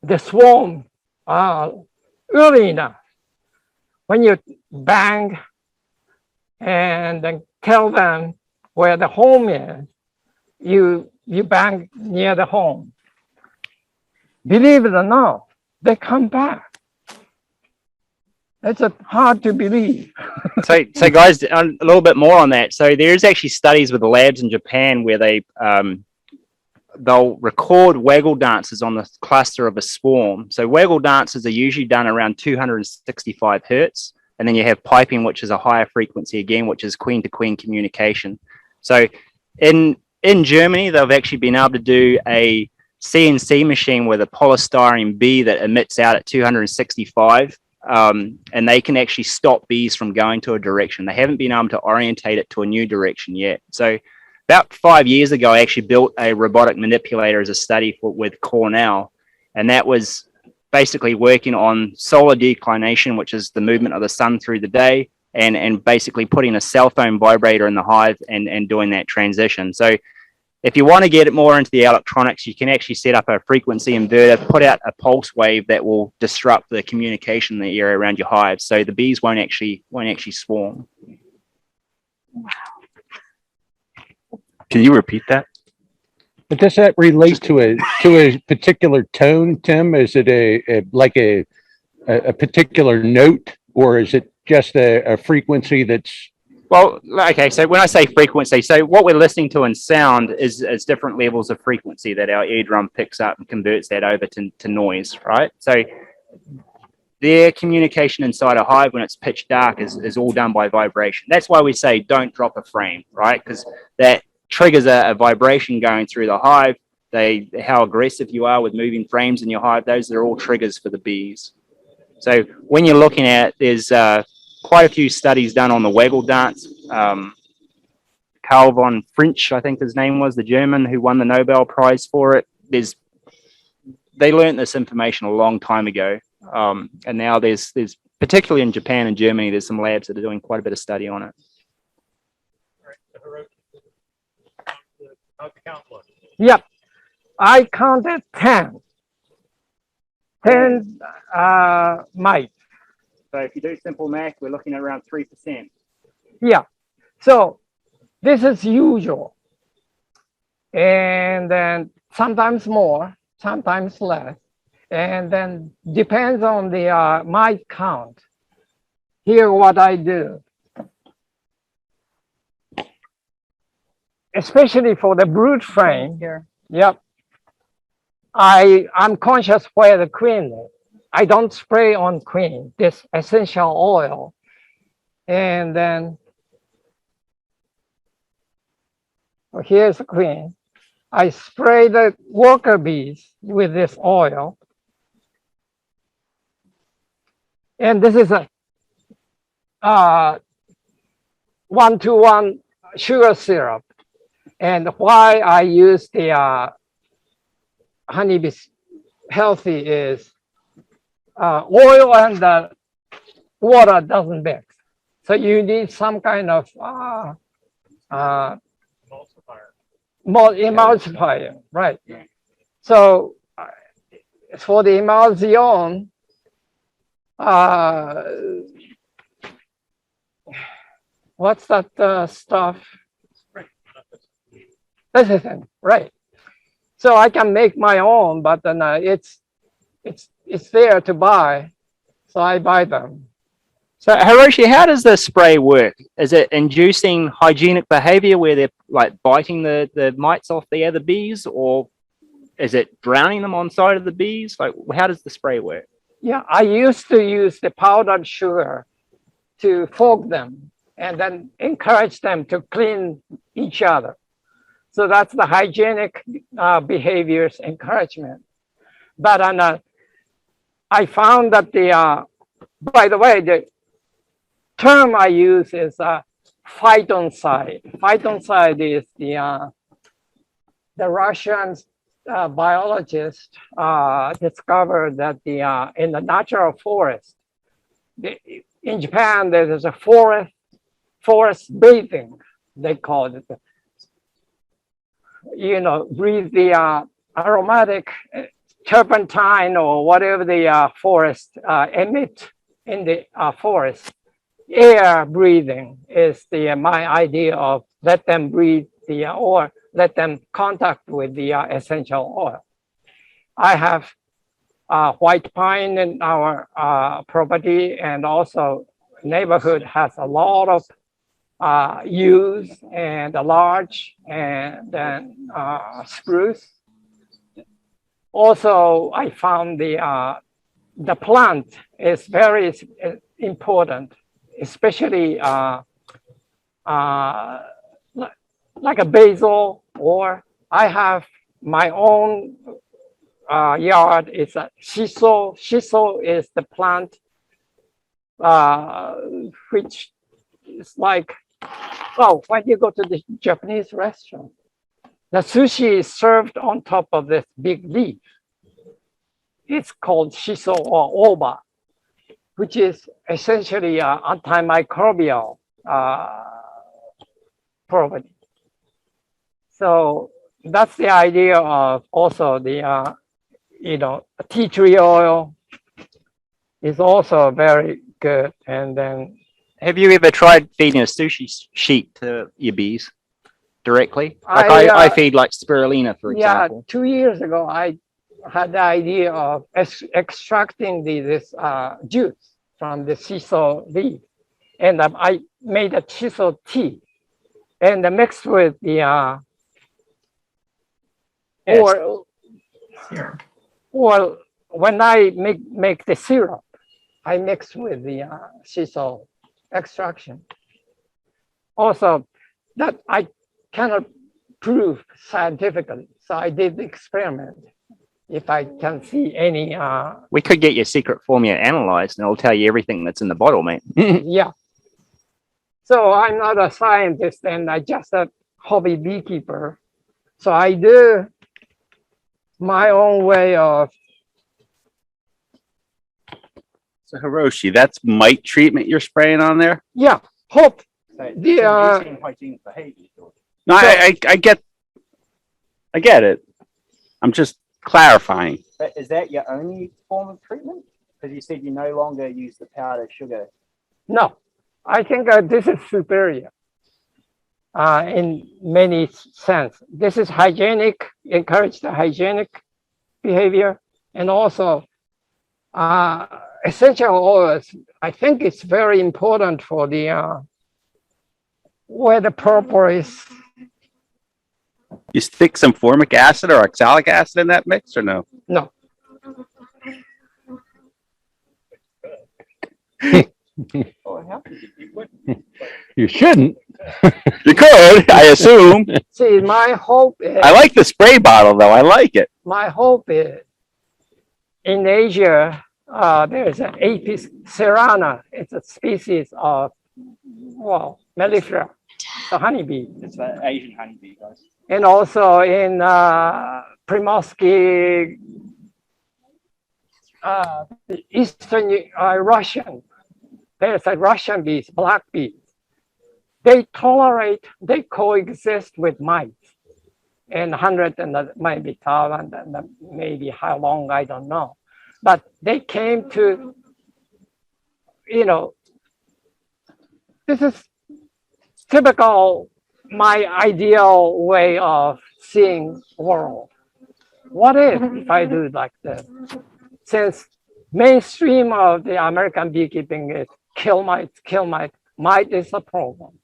B: the swarm early enough, when you bang and then tell them where the home is, you bang near the home. Believe it or not, they come back. It's hard to believe.
C: So guys, a little bit more on that. So there's actually studies with the labs in Japan where they'll record waggle dances on the cluster of a swarm. So waggle dances are usually done around 265 hertz. And then you have piping, which is a higher frequency again, which is queen to queen communication. So in Germany, they've actually been able to do a CNC machine with a polystyrene bee that emits out at 265. And they can actually stop bees from going to a direction. They haven't been able to orientate it to a new direction yet. So about 5 years ago, I actually built a robotic manipulator as a study with Cornell. And that was basically working on solar declination, which is the movement of the sun through the day, and basically putting a cell phone vibrator in the hive and doing that transition. So if you want to get it more into the electronics, you can actually set up a frequency inverter, put out a pulse wave that will disrupt the communication in the area around your hive, so the bees won't actually swarm.
A: Can you repeat that?
E: But does that relate to a particular tone, Tim? Is it a particular note, or is it just a frequency that's?
C: Well, okay, so when I say frequency, so what we're listening to in sound is different levels of frequency that our eardrum picks up and converts that over to noise, right? So their communication inside a hive when it's pitch dark is all done by vibration. That's why we say don't drop a frame, right? Because that triggers a vibration going through the hive. How aggressive you are with moving frames in your hive, those are all triggers for the bees. So when you're looking at, there's quite a few studies done on the waggle dance. A Karl von French, I think his name was, the German who won the Nobel Prize for it. They learned this information a long time ago. And now there's particularly in Japan and Germany, there's some labs that are doing quite a bit of study on it.
B: Yep. I counted 10. 10 mites.
C: So if you do simple math, we're looking at around 3%.
B: Yeah. So this is usual. And then sometimes more, sometimes less. And then depends on the mite count. Here what I do. Especially for the brood frame.
D: Here.
B: Yep. I'm conscious where the queen is. I don't spray on queen, this essential oil. And then here's the queen. I spray the worker bees with this oil. And this is a 1-to-1 sugar syrup. And why I use the honeybee healthy is oil and the water doesn't mix. So you need some kind of emulsifier, right? So for the emulsion, what's that stuff? Lecithin, right? So I can make my own, but then it's there to buy, so I buy them.
C: So Hiroshi, how does the spray work? Is it inducing hygienic behavior where they're like biting the mites off the other bees, or is it drowning them on side of the bees? Like, how does the spray work?
B: Yeah, I used to use the powdered sugar to fog them and then encourage them to clean each other. So that's the hygienic behaviors encouragement. But I found that by the way, the term I use is phytoncide. Phytoncide is the Russian biologist discovered that in the natural forest, in Japan, there's a forest bathing, they call it. You know, breathe the aromatic turpentine or whatever the forest emit in the forest. Air breathing is my idea of let them breathe or let them contact with the essential oil. I have white pine in our property, and also neighborhood has a lot of yews and a larch and then spruce. Also, I found the plant is very important, especially like a basil, or I have my own yard. It's a shiso. Shiso is the plant which is like, oh, when you go to the Japanese restaurant, the sushi is served on top of this big leaf. It's called shiso or oba, which is essentially antimicrobial property. So that's the idea of also the, tea tree oil is also very good. And then,
C: have you ever tried feeding a sushi sheet to your bees directly? Like I feed like spirulina, for example.
B: Yeah, 2 years ago, I had the idea of extracting this juice from the shiso leaf. And I made a shiso tea and mixed with the, or when I make the syrup, I mix with the shiso extraction. Also, that I cannot prove scientifically, so I did the experiment. If I can see any,
C: we could get your secret formula analyzed, and it'll tell you everything that's in the bottle, mate.
B: yeah. So I'm not a scientist, and I just hobby beekeeper. So I do my own way of,
A: So Hiroshi, that's mite treatment you're spraying on there?
B: yeah, hope. The,
A: No, I get it. I'm just clarifying.
C: But is that your only form of treatment? Because you said you no longer use the powdered sugar.
B: no, I think this is superior in many sense. This is hygienic, encourage the hygienic behavior, and also essential oils. I think it's very important for the where the purpose.
A: You stick some formic acid or oxalic acid in that mix or no?
B: No.
E: You shouldn't.
A: You could, I assume.
B: See, my hope is,
A: I like the spray bottle though. I like it.
B: my hope is in Asia, there's an Apis cerana. It's a species of, well, mellifera, the honeybee.
C: It's the Asian honeybee, guys.
B: And also in Primorsky, the Eastern Russian, there's a Russian bees, black bees. They tolerate, they coexist with mites. And 100 and maybe 1,000 and maybe how long, I don't know. But they came to, you know, this is typical, my ideal way of seeing world. What if I do like this? Since mainstream of the American beekeeping is kill mites, mite is a problem.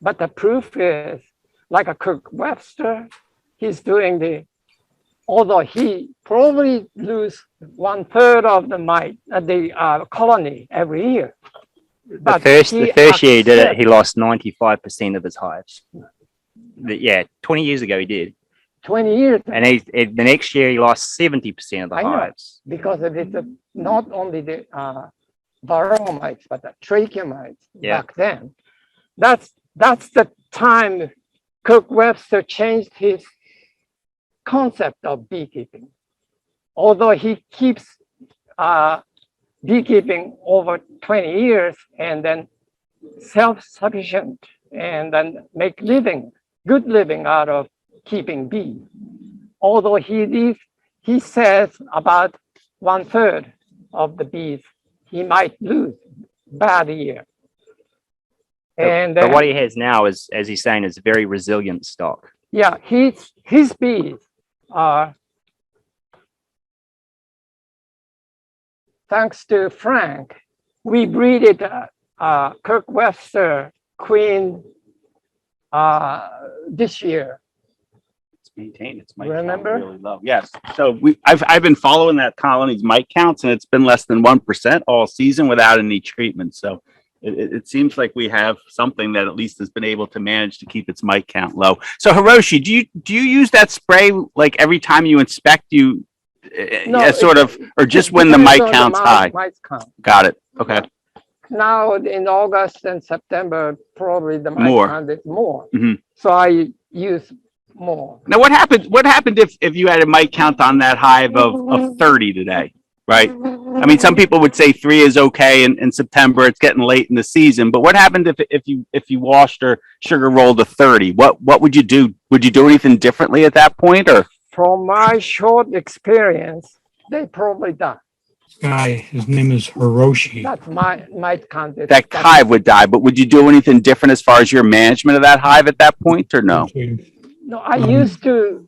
B: But the proof is, like a Kirk Webster, he's doing although he probably lose 1/3 of the mite, the colony every year.
C: The first year he did it, he lost 95% of his hives. Yeah, 20 years ago he did.
B: 20 years.
C: And the next year he lost 70% of the hives.
B: Because it is not only the varroa mites, but the trachea mites back then. That's the time Kirk Webster changed his concept of beekeeping. Although he keeps beekeeping over 20 years and then self-sufficient and then make good living out of keeping bees. Although he says about 1/3 of the bees he might lose bad year. And
C: but what he has now is, as he's saying, is very resilient stock.
B: Yeah, his bees are, thanks to Frank, we breeded Kirk Webster queen this year.
A: It's maintained. It's mite
B: Remember?
A: count really low. Yes. So I've been following that colony's mite counts, and it's been less than 1% all season without any treatment. So it seems like we have something that at least has been able to manage to keep its mite count low. So Hiroshi, do you use that spray like every time you inspect sort of, or just when the mite count's high? Got it. Okay.
B: Now in August and September, probably the mite count is more.
A: Mm-hmm.
B: So I use more.
A: Now what happened if you had a mite count on that hive of 30 today, right? I mean, some people would say 3 is okay in September. It's getting late in the season. But what happened if you washed or sugar rolled to 30? What would you do? Would you do anything differently at that point, or?
B: From my short experience, they probably die.
F: Guy, his name is Hiroshi.
B: That's my content.
A: That hive would die, but would you do anything different as far as your management of that hive at that point, or no?
B: No, I used to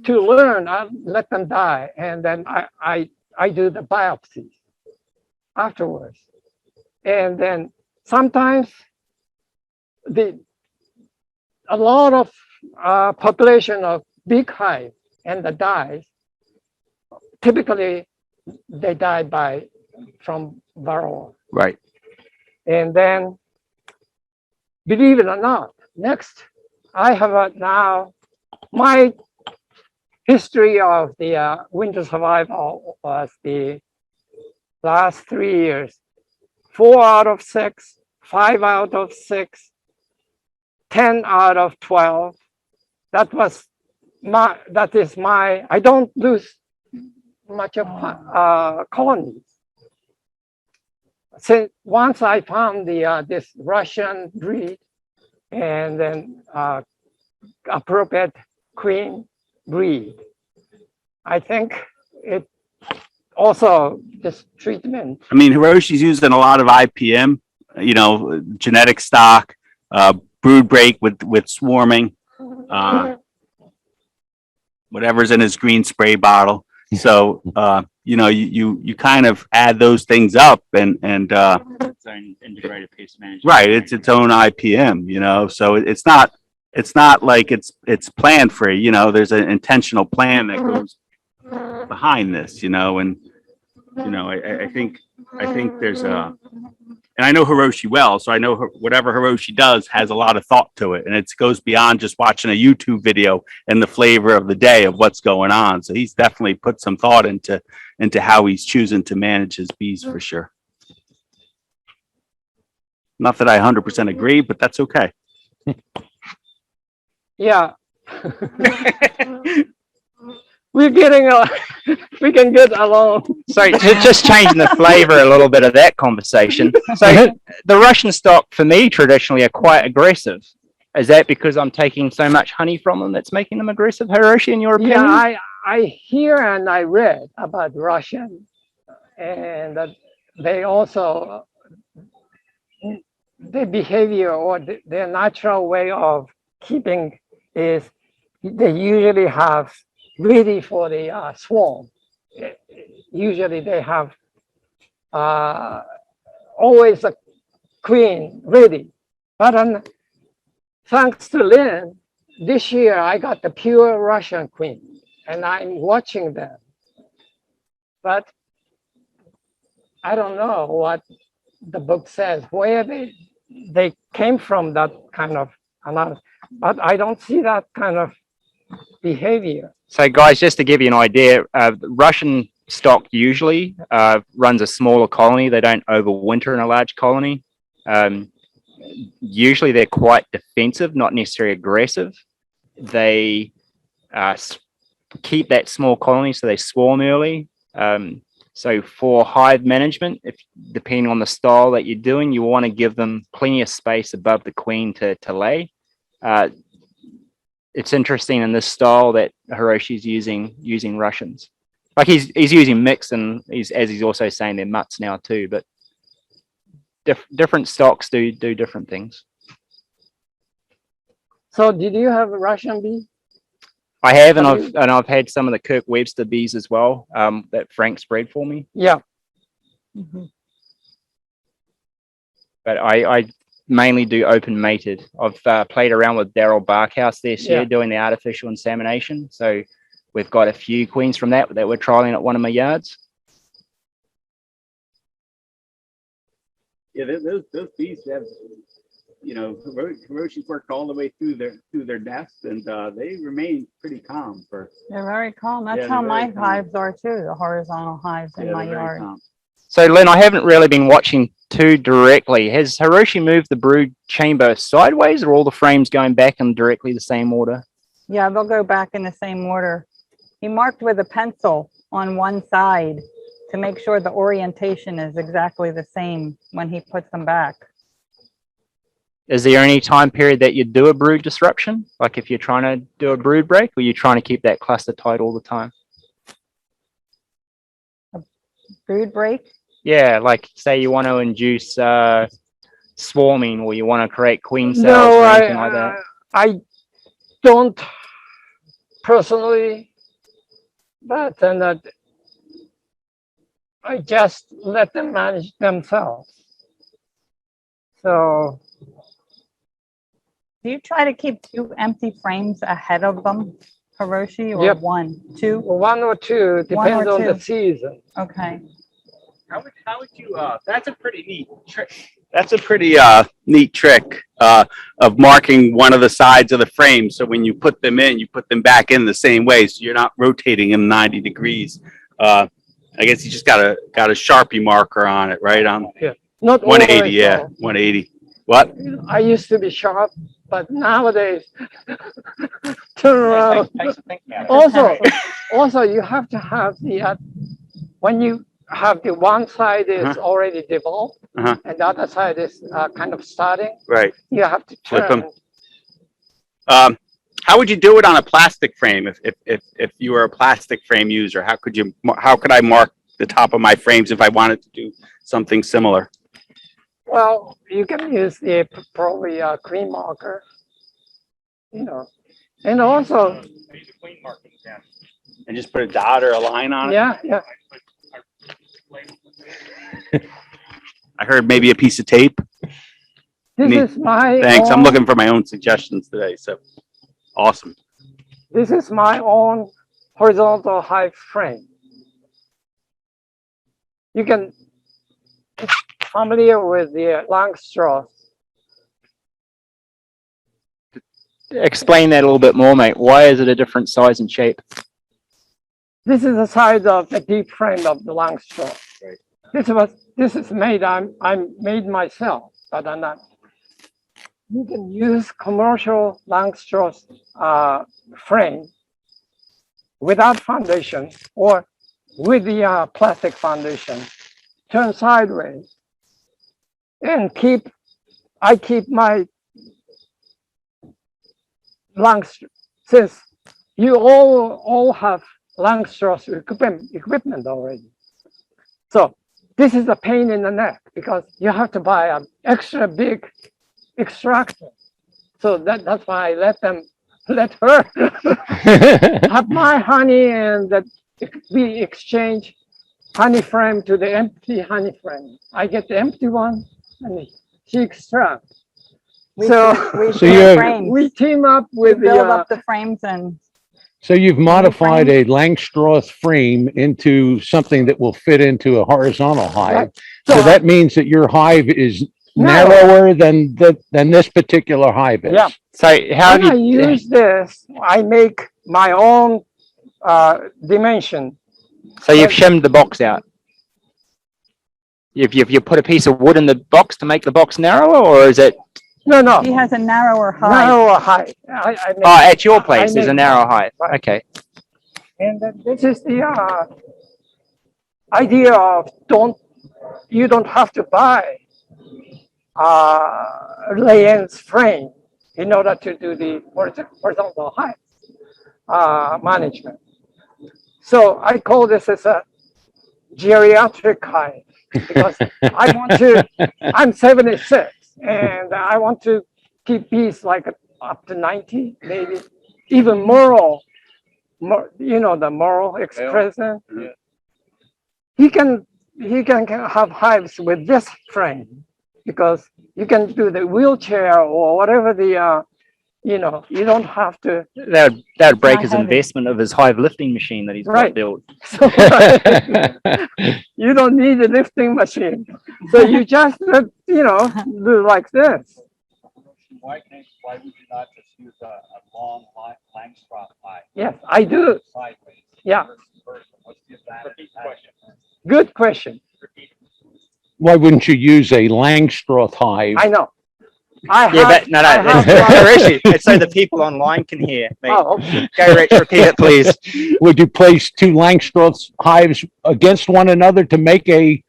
B: learn. I let them die, and then I do the biopsies afterwards. And then sometimes a lot of population of big hive and the dies, typically they die from varroa.
A: Right.
B: And then, believe it or not, next, I have now, my history of the winter survival was the last 3 years, 4 out of 6, 5 out of 6, 10 out of 12. That is my, I don't lose much of colonies. Since once I found this Russian breed and then appropriate queen breed, I think it also this treatment.
A: I mean, Hiroshi's using a lot of IPM, you know, genetic stock, brood break with swarming, whatever's in his green spray bottle. So, you know, you kind of add those things up and
C: Its own integrated pest management.
A: right, it's its own IPM, you know, so it's not like it's planned for, you know, there's an intentional plan that goes behind this, you know, and, you know, I think there's and I know Hiroshi well, so I know whatever Hiroshi does has a lot of thought to it, and it goes beyond just watching a YouTube video and the flavor of the day of what's going on. So he's definitely put some thought into how he's choosing to manage his bees for sure. Not that I 100% agree, but that's okay.
B: Yeah. We're getting we can get along.
C: So just changing the flavor a little bit of that conversation. So the Russian stock for me traditionally are quite aggressive. Is that because I'm taking so much honey from them that's making them aggressive, Hiroshi, in your opinion?
B: Yeah, I hear and I read about Russian, and that they also their behavior or their natural way of keeping is they usually have ready for the swarm. Usually they have always a queen ready. But thanks to Lynn, this year I got the pure Russian queen and I'm watching them. But I don't know what the book says, where they came from, that kind of analysis. But I don't see that kind of behavior.
C: So guys, just to give you an idea, Russian stock usually runs a smaller colony. They don't overwinter in a large colony. Usually they're quite defensive, not necessarily aggressive. They keep that small colony, so they swarm early. So for hive management, if depending on the style that you're doing, you want to give them plenty of space above the queen to lay. It's interesting in this style that Hiroshi's using Russians. Like he's using mix, and he's also saying they're mutts now too. But different stocks do different things.
B: So did you have a Russian bee?
C: I have, and I've had some of the Kirk Webster bees as well that Frank's bred for me.
B: Yeah.
D: Mm-hmm.
C: But I mainly do open mated. I've played around with Daryl Barkhouse this year doing the artificial insemination. So we've got a few queens from that we're trialing at one of my yards.
A: Yeah, those bees have, you know, Hiroshi's worked all the way through their nest, and they remain pretty calm for.
D: They're very calm. That's
A: Yeah,
D: how
A: they're
D: my
A: very calm.
D: hives are too, the horizontal hives in my
A: they're very
D: yard.
A: calm.
C: So Lynn, I haven't really been watching too directly. Has Hiroshi moved the brood chamber sideways, or all the frames going back in directly the same order?
D: Yeah, they'll go back in the same order. He marked with a pencil on one side to make sure the orientation is exactly the same when he puts them back.
C: Is there any time period that you do a brood disruption? Like if you're trying to do a brood break, or you're trying to keep that cluster tight all the time?
D: Brood break?
C: Yeah, like say you want to induce swarming, or you want to create queen cells
B: No,
C: or anything like that.
B: I don't personally, but then I just let them manage themselves. So
D: Do you try to keep 2 empty frames ahead of them, Hiroshi, or
B: Yep.
D: 1, 2?
B: 1 or 2 depends on the
D: 2.
B: season.
D: Okay.
A: How would you? That's a pretty neat trick. That's a pretty neat trick of marking one of the sides of the frame. So when you put them in, you put them back in the same way. So you're not rotating them 90 degrees. I guess you just got a Sharpie marker on it, right? On
B: Not
A: 180,
B: always,
A: yeah,
B: though.
A: 180. What?
B: I used to be sharp, but nowadays, turn around. Also, you have to have the, when you have the one side is already developed and the other side is kind of starting,
A: Right.
B: you have to
A: Flip 'em.
B: turn.
A: How would you do it on a plastic frame if you were a plastic frame user? How could I mark the top of my frames if I wanted to do something similar?
B: Well, you can use the probably green marker, you know, and also,
A: And just put a dot or a line on it?
B: yeah.
A: I heard maybe a piece of tape.
B: This
A: Neat.
B: is my
A: Thanks. I'm
B: own-
A: looking for my own suggestions today. So awesome.
B: This is my own horizontal hive frame. You can familiar with the long straw.
C: Explain that a little bit more, mate. Why is it a different size and shape?
B: This is the size of the deep frame of the long straw.
A: Right.
B: This is made. I'm made myself, but I'm not. You can use commercial long straw frame without foundation or with the plastic foundation. Turn sideways and I keep my long straw, since you all have long straw equipment already. So this is a pain in the neck because you have to buy an extra big extractor. So that's why I let her have my honey and that we exchange honey frame to the empty honey frame. I get the empty one and she extracts. So we team up with
D: build up the frames and
E: So you've modified a Langstroth frame into something that will fit into a horizontal hive.
B: Right.
E: So that means that your hive is narrower than this particular hive is.
B: Yeah.
C: So how
B: when
C: do
B: I
C: you
B: use this, I make my own dimension.
C: So you've shimmed the box out. You put a piece of wood in the box to make the box narrower, or is it?
B: No.
D: he has a narrower hive.
B: Narrower height. I make,
C: At your place, there's a
B: make
C: narrow height.
B: Right.
C: Okay.
B: And this is the idea of you don't have to buy lay-ins frame in order to do the horizontal hive management. So I call this as a geriatric hive because I'm 76 and I want to keep bees like up to 90, maybe even more, the moral expression.
A: Yeah.
B: He can have hives with this frame because you can do the wheelchair or whatever the, you don't have to.
C: That would break
D: not
C: his
D: heavy.
C: investment of his hive lifting machine that he's got
B: Right.
C: built.
B: So you don't need a lifting machine. So you just, do like this.
G: Why would you not just use a long Langstroth hive
B: Yes, I do.
G: sideways?
B: Yeah.
G: versus vertical? What's the advantage?
B: Good question.
E: Why wouldn't you use a Langstroth hive?
B: I know.
C: That's Hiroshi. It's so the people online can hear. Mate.
B: Oh, okay.
C: Go, Rich. Repeat it, please.
E: Would you place two Langstroth hives against one another to make a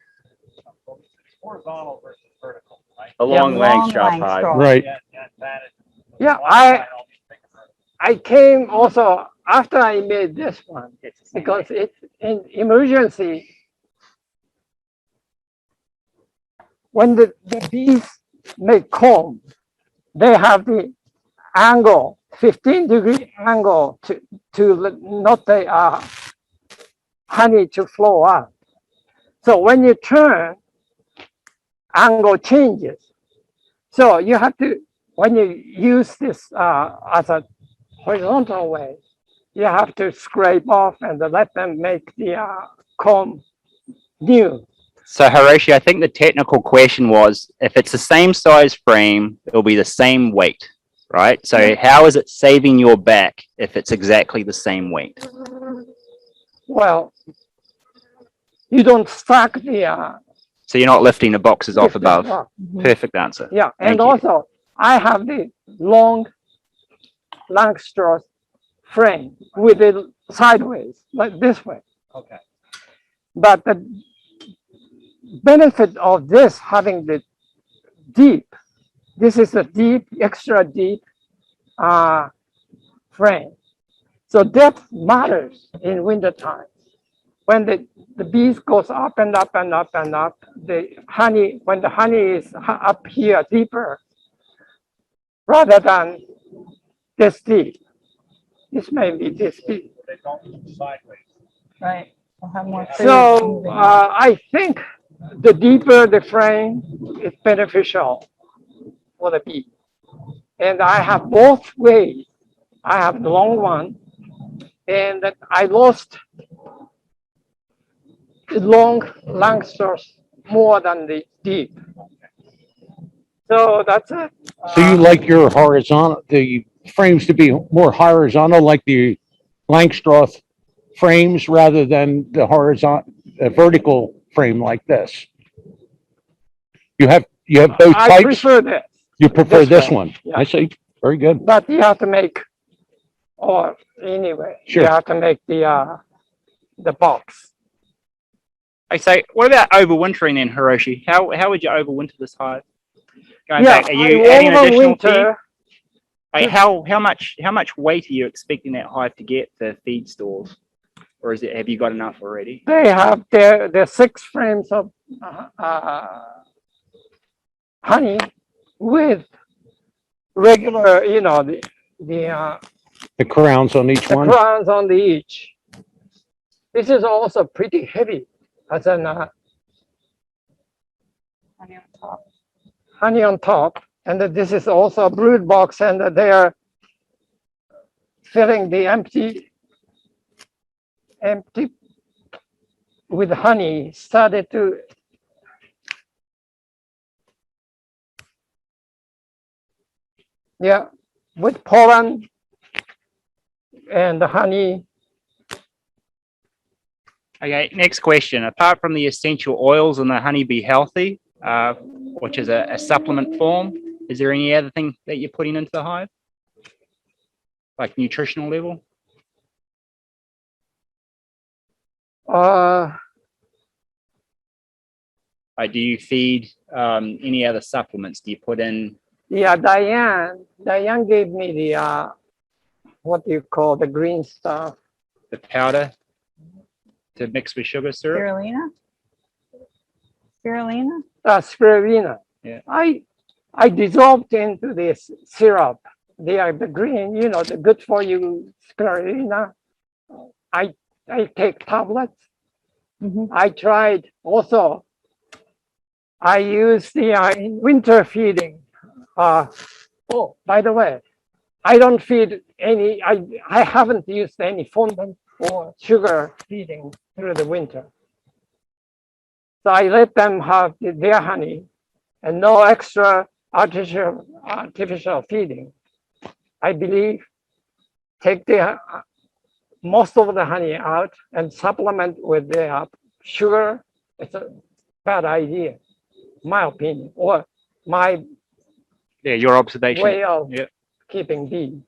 G: Horizontal versus vertical, right?
A: A long
D: long
A: Langstroth hive.
D: Langstroth.
E: right?
G: Yeah, advantage.
B: Yeah,
G: One side always think of vertical.
B: I came also after I made this one because it's in emergency. When the bees make comb, they have the angle, 15-degree angle to not the honey to flow out. So when you turn, angle changes. So you have to, when you use this as a horizontal way, you have to scrape off and let them make the comb new.
C: So Hiroshi, I think the technical question was, if it's the same size frame, it'll be the same weight, right? So how is it saving your back if it's exactly the same weight?
B: Well, you don't stack the
C: So you're not lifting the boxes off
B: lifting
C: above.
B: up.
C: Perfect answer.
B: Yeah,
C: Thank
B: and
C: you.
B: also I have the long straw frame with it sideways, like this way.
G: Okay.
B: But the benefit of this having the deep, this is a deep, extra deep frame. So depth matters in winter time. When the bees goes up and up and up and up, the honey, when the honey is up here deeper, rather than this deep, this may be this deep.
G: They don't move sideways.
D: Right. We'll have more food
B: So
D: moving.
B: I think the deeper the frame is beneficial for the bee. And I have both ways. I have the long one, and I lost the long straws more than the deep. So that's it.
E: So you like your horizontal, the frames to be more horizontal, like the Langstroth frames rather than the horizontal, vertical frame like this? You have both
B: I
E: types?
B: prefer this,
E: You prefer
B: this
E: this
B: way,
E: one?
B: yeah.
E: I see. Very good.
B: but you have to make, or anyway,
E: Sure.
B: you have to make the box.
C: I say, what about overwintering then, Hiroshi? How would you overwinter this hive? Going
B: Yeah,
C: back, are you adding
B: I
C: additional feed?
B: overwinter.
C: Like how much weight are you expecting that hive to get for feed stores, or have you got enough already?
B: They have their 6 frames of honey with regular,
E: The crowns on each
B: the
E: one?
B: crowns on the each. This is also pretty heavy as an
D: Honey on top.
B: honey on top. And this is also a brood box, and they are filling the empty with honey, started to with pollen and the honey.
C: Okay, next question. Apart from the essential oils and the honeybee healthy, which is a supplement form, is there any other thing that you're putting into the hive? Like nutritional level? Do you feed any other supplements? Do you put in?
B: Yeah, Diane gave me the what do you call the green stuff?
C: The powder to mix with sugar syrup?
D: Spirulina? Spirulina?
B: Spirulina.
C: Yeah.
B: I dissolved into this syrup. They are the green, the good for you spirulina. I take tablets.
D: Mhm.
B: I tried also. I use the in winter feeding. Oh, by the way, I don't feed any. I haven't used any fondant or sugar feeding through the winter. So I let them have their honey and no extra artificial feeding. I believe take the most of the honey out and supplement with the sugar. It's a bad idea, my opinion, or my
C: Your observation.
B: way of
C: Yeah.
B: keeping bees.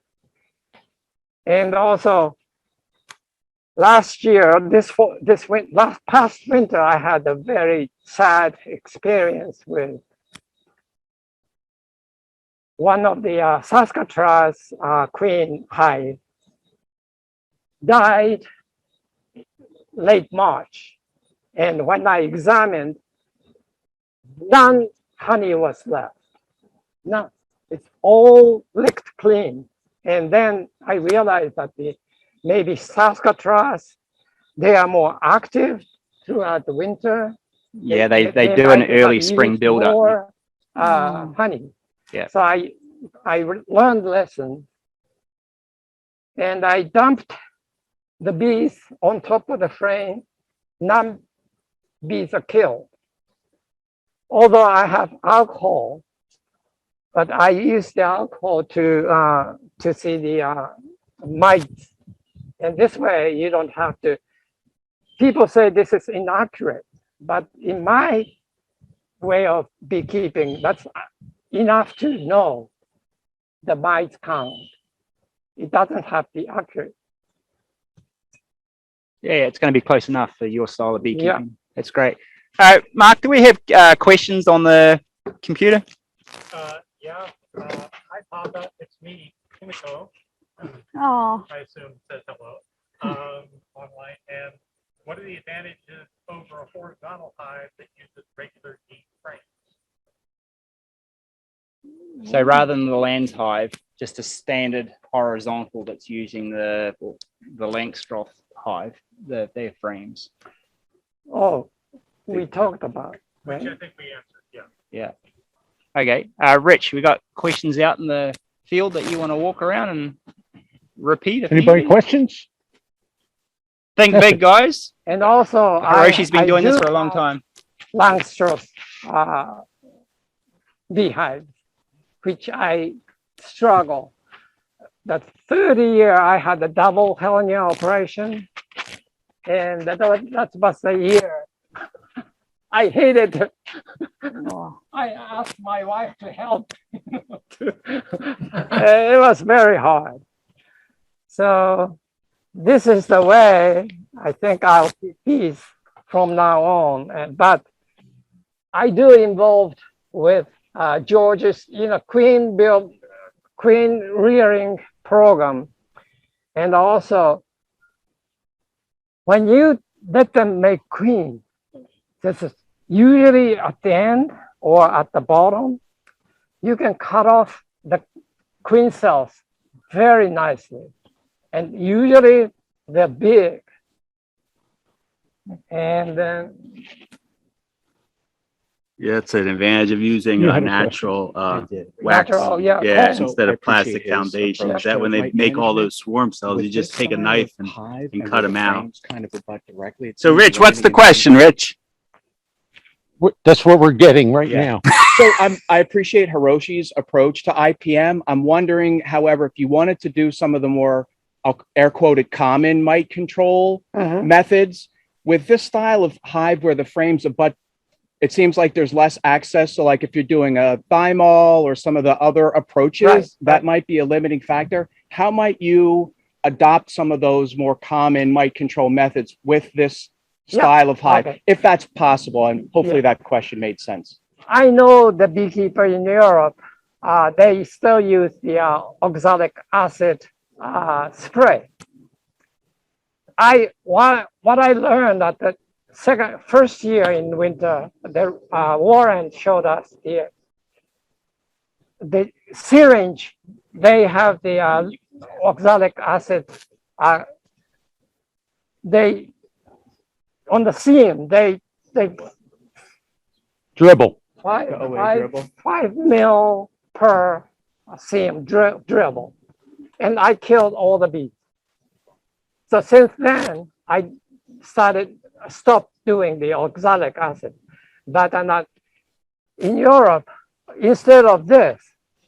B: And also, last year, past winter, I had a very sad experience with one of the Saskatchewan's queen hive died late March. And when I examined, none honey was left. None. It's all licked clean. And then I realized that maybe Saskatchewan's, they are more active throughout the winter.
C: Yeah, they do an early spring build-up.
B: More honey.
C: Yeah.
B: So I learned lesson, and I dumped the bees on top of the frame. None bees are killed. Although I have alcohol, but I use the alcohol to see the mites. And this way you don't have to, people say this is inaccurate, but in my way of beekeeping, that's enough to know the mites count. It doesn't have to be accurate.
C: Yeah, it's going to be close enough for your style of beekeeping.
B: Yeah.
C: That's great. Mark, do we have questions on the computer?
F: Yeah, hi Papa, it's me, Kimiko.
D: Oh,
F: I assume says hello. Online. And what are the advantages over a horizontal hive that uses regular deep frames?
C: So rather than the lens hive, just a standard horizontal that's using the Langstroth hive, their frames.
B: Oh, we talked about,
F: Which
B: right?
F: I think we answered, yeah.
C: Yeah. Okay. Rich, we got questions out in the field that you want to walk around and repeat?
E: Anybody questions?
C: Think big, guys.
B: And also,
C: Hiroshi's been doing this
B: do
C: for a long
B: have
C: time.
B: Langstroth beehive, which I struggle. The third year I had a double hernia operation, and that was the year I hated it. I asked my wife to help. It was very hard. So this is the way I think I'll keep bees from now on. But I do involved with George's, queen rearing program. And also, when you let them make queen, this is usually at the end or at the bottom, you can cut off the queen cells very nicely. And usually they're big. And then
A: Yeah, it's an advantage of using
E: You
A: a
E: had a
A: natural wax.
B: natural, yeah,
A: Yeah,
B: comb.
A: instead
H: I
A: of plastic
H: appreciate his
A: foundations.
H: approach
A: That
H: to
A: when they
H: light
A: make all
H: management.
A: those swarm cells,
H: With
A: you just
H: this
A: take a
H: style
A: knife
H: of
A: and
H: hive
A: and
H: and
A: cut
H: where the
A: 'em out.
H: frames kind of abut directly, it
A: so
H: seems
A: Rich, what's the
H: limiting in
A: question, Rich?
E: That's what we're getting right
H: Yeah.
E: now.
H: So I appreciate Hiroshi's approach to IPM. I'm wondering, however, if you wanted to do some of the more, I'll air quoted, common mite control
B: Mhm.
H: methods with this style of hive where the frames abut, it seems like there's less access. So like if you're doing a thymol or some of the other approaches,
B: Right,
H: that
B: right.
H: might be a limiting factor. How might you adopt some of those more common mite control methods with this
B: Yeah,
H: style of hive,
B: okay.
H: if that's possible? And hopefully
B: Yeah.
H: that question made sense.
B: I know the beekeeper in Europe, they still use the oxalic acid spray. What I learned at the first year in winter, the Warren showed us the syringe. They have the oxalic acid. They on the seam. They
E: Dribble.
H: The OA dribble.
B: 5 mil per seam dribble, and I killed all the bees. So since then, I stopped doing the oxalic acid. But in Europe, instead of this,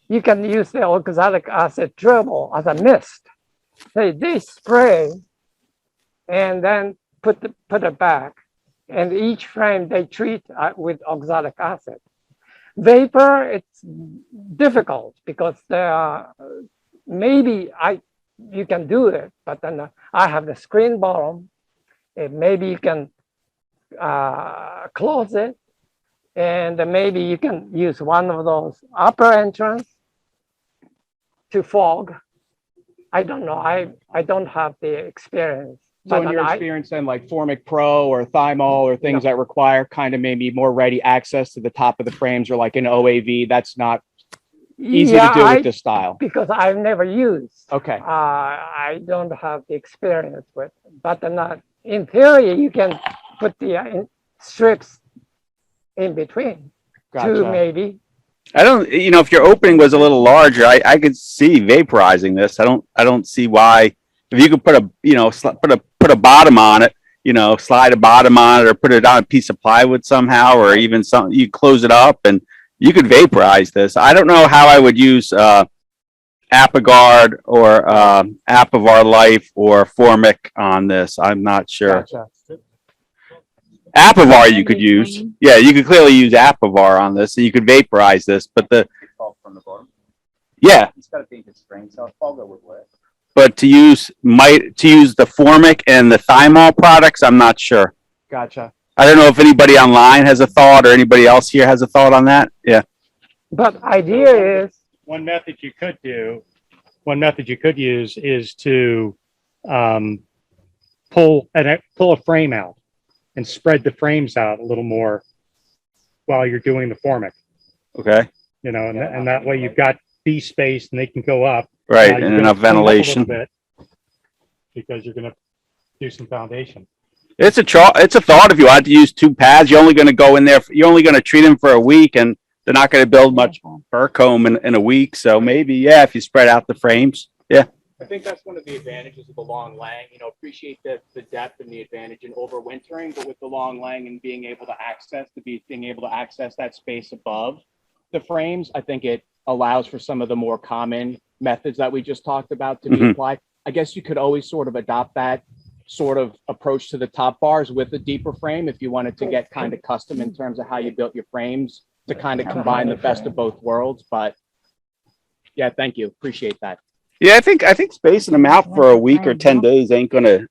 B: you can use the oxalic acid dribble as a mist. They spray and then put it back. And each frame they treat with oxalic acid. Vapor, it's difficult because there are, maybe you can do it, but then I have the screen bottom. Maybe you can close it, and maybe you can use one of those upper entrance to fog. I don't know. I don't have the experience.
H: So
B: But
H: in your
B: I-
H: experience then, like Formic Pro or Thymol or things that require kind of maybe more ready access to the top of the frames or like an OAV, that's not easy to do with this style.
B: because I've never used.
H: Okay.
B: I don't have the experience with, but in theory, you can put the strips in between, two
H: Gotcha.
B: maybe.
A: I don't, if your opening was a little larger, I could see vaporizing this. I don't see why. If you could put put a bottom on it, slide a bottom on it or put it on a piece of plywood somehow, or even something, you close it up and you could vaporize this. I don't know how I would use Apigard or Apivar Life or Formic on this. I'm not sure.
H: Gotcha.
A: Apivar you could use. Yeah, you could clearly use Apivar on this. So you could vaporize this, but Yeah,
G: It's got a painted spring, so Fogger would work.
A: but to use the Formic and the Thymol products, I'm not sure.
H: Gotcha.
A: I don't know if anybody online has a thought or anybody else here has a thought on that. Yeah.
B: But idea is,
F: One method you could use is to pull a frame out and spread the frames out a little more while you're doing the Formic.
A: Okay.
F: You know, and that way you've got bee space and they can go up.
A: Right,
F: Now, you're
A: and
F: gonna
A: enough
F: clean up a little
A: ventilation.
F: bit because you're going to do some foundation.
A: It's a thought. If you had to use 2 pads, you're only going to go in there. You're only going to treat them for a week, and they're not going to build much fur comb in a week. So maybe, yeah, if you spread out the frames. Yeah.
H: I think that's one of the advantages of the long lang. You know, appreciate the depth and the advantage in overwintering, but with the long lang and being able to access that space above the frames, I think it allows for some of the more common methods that we just talked about to be applied. I guess you could always sort of adopt that sort of approach to the top bars with a deeper frame if you wanted to get kind of custom in terms of how you built your frames to kind of combine the best of both worlds. But yeah, thank you. Appreciate that.
A: Yeah, I think spacing them out for a week or 10 days ain't gonna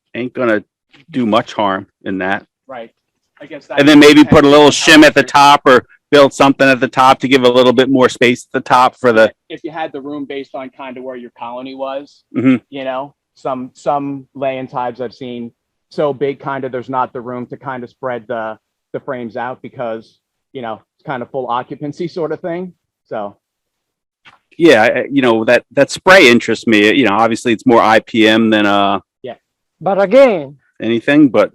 A: do much harm in that.
H: Right. I guess
A: And then maybe put a little shim at the top or build something at the top to give a little bit more space at the top for the.
H: If you had the room based on kind of where your colony was,
A: Mhm.
H: you know, some lay-in hives I've seen so big kind of there's not the room to kind of spread the frames out because, you know, it's kind of full occupancy sort of thing. So
A: Yeah, that spray interests me. You know, obviously it's more IPM than
B: but again,
A: anything, but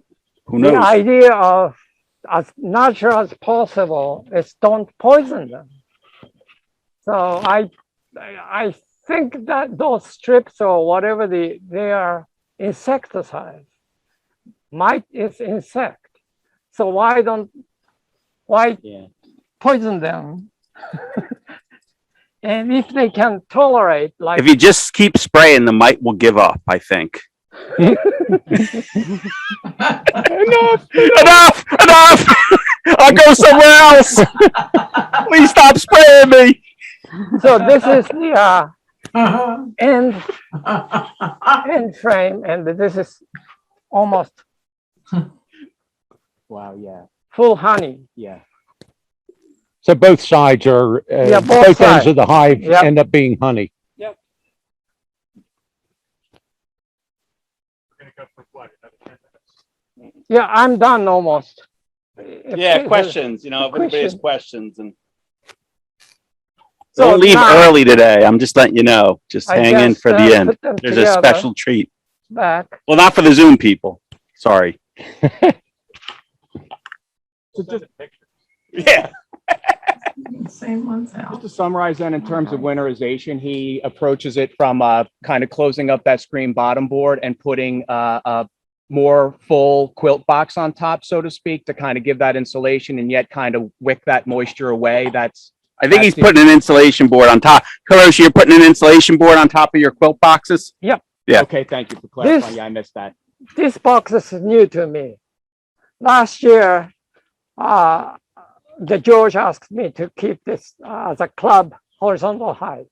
A: who
B: the
A: knows?
B: idea of as natural as possible is don't poison them. So I think that those strips or whatever they are insecticide. Mite is insect. So why poison them? And if they can tolerate, like
A: If you just keep spraying, the mite will give up, I think. Enough! I'll go somewhere else. Please stop spraying me.
B: so this is the end frame, and this is almost
H: wow, yeah,
B: full honey.
H: yeah.
E: So both sides are,
B: Yeah, both
E: both ends
B: sides.
E: of the hive
B: Yep.
E: end up being honey.
F: We're going to go for what, another 10 minutes?
B: Yeah, I'm done almost.
A: Yeah, questions. You know, if anybody has questions, and
B: So
A: don't leave
B: now
A: early today. I'm just letting you know. Just
B: I
A: hang in
B: just,
A: for the end.
B: put them
A: There's a
B: together,
A: special treat.
B: back.
A: Well, not for the Zoom people. Sorry.
F: We'll send a picture.
A: Yeah.
I: Same ones
H: Just
I: out.
H: to summarize then, in terms of winterization, he approaches it from kind of closing up that screen bottom board and putting a more full quilt box on top, so to speak, to kind of give that insulation and yet kind of wick that moisture away.
A: I think he's putting an insulation board on top. Hiroshi, you're putting an insulation board on top of your quilt boxes? Yeah.
H: Okay, thank you for clarifying.
B: This-
H: Yeah, I missed that.
B: This box is new to me. Last year, the George asked me to keep this as a club horizontal hive.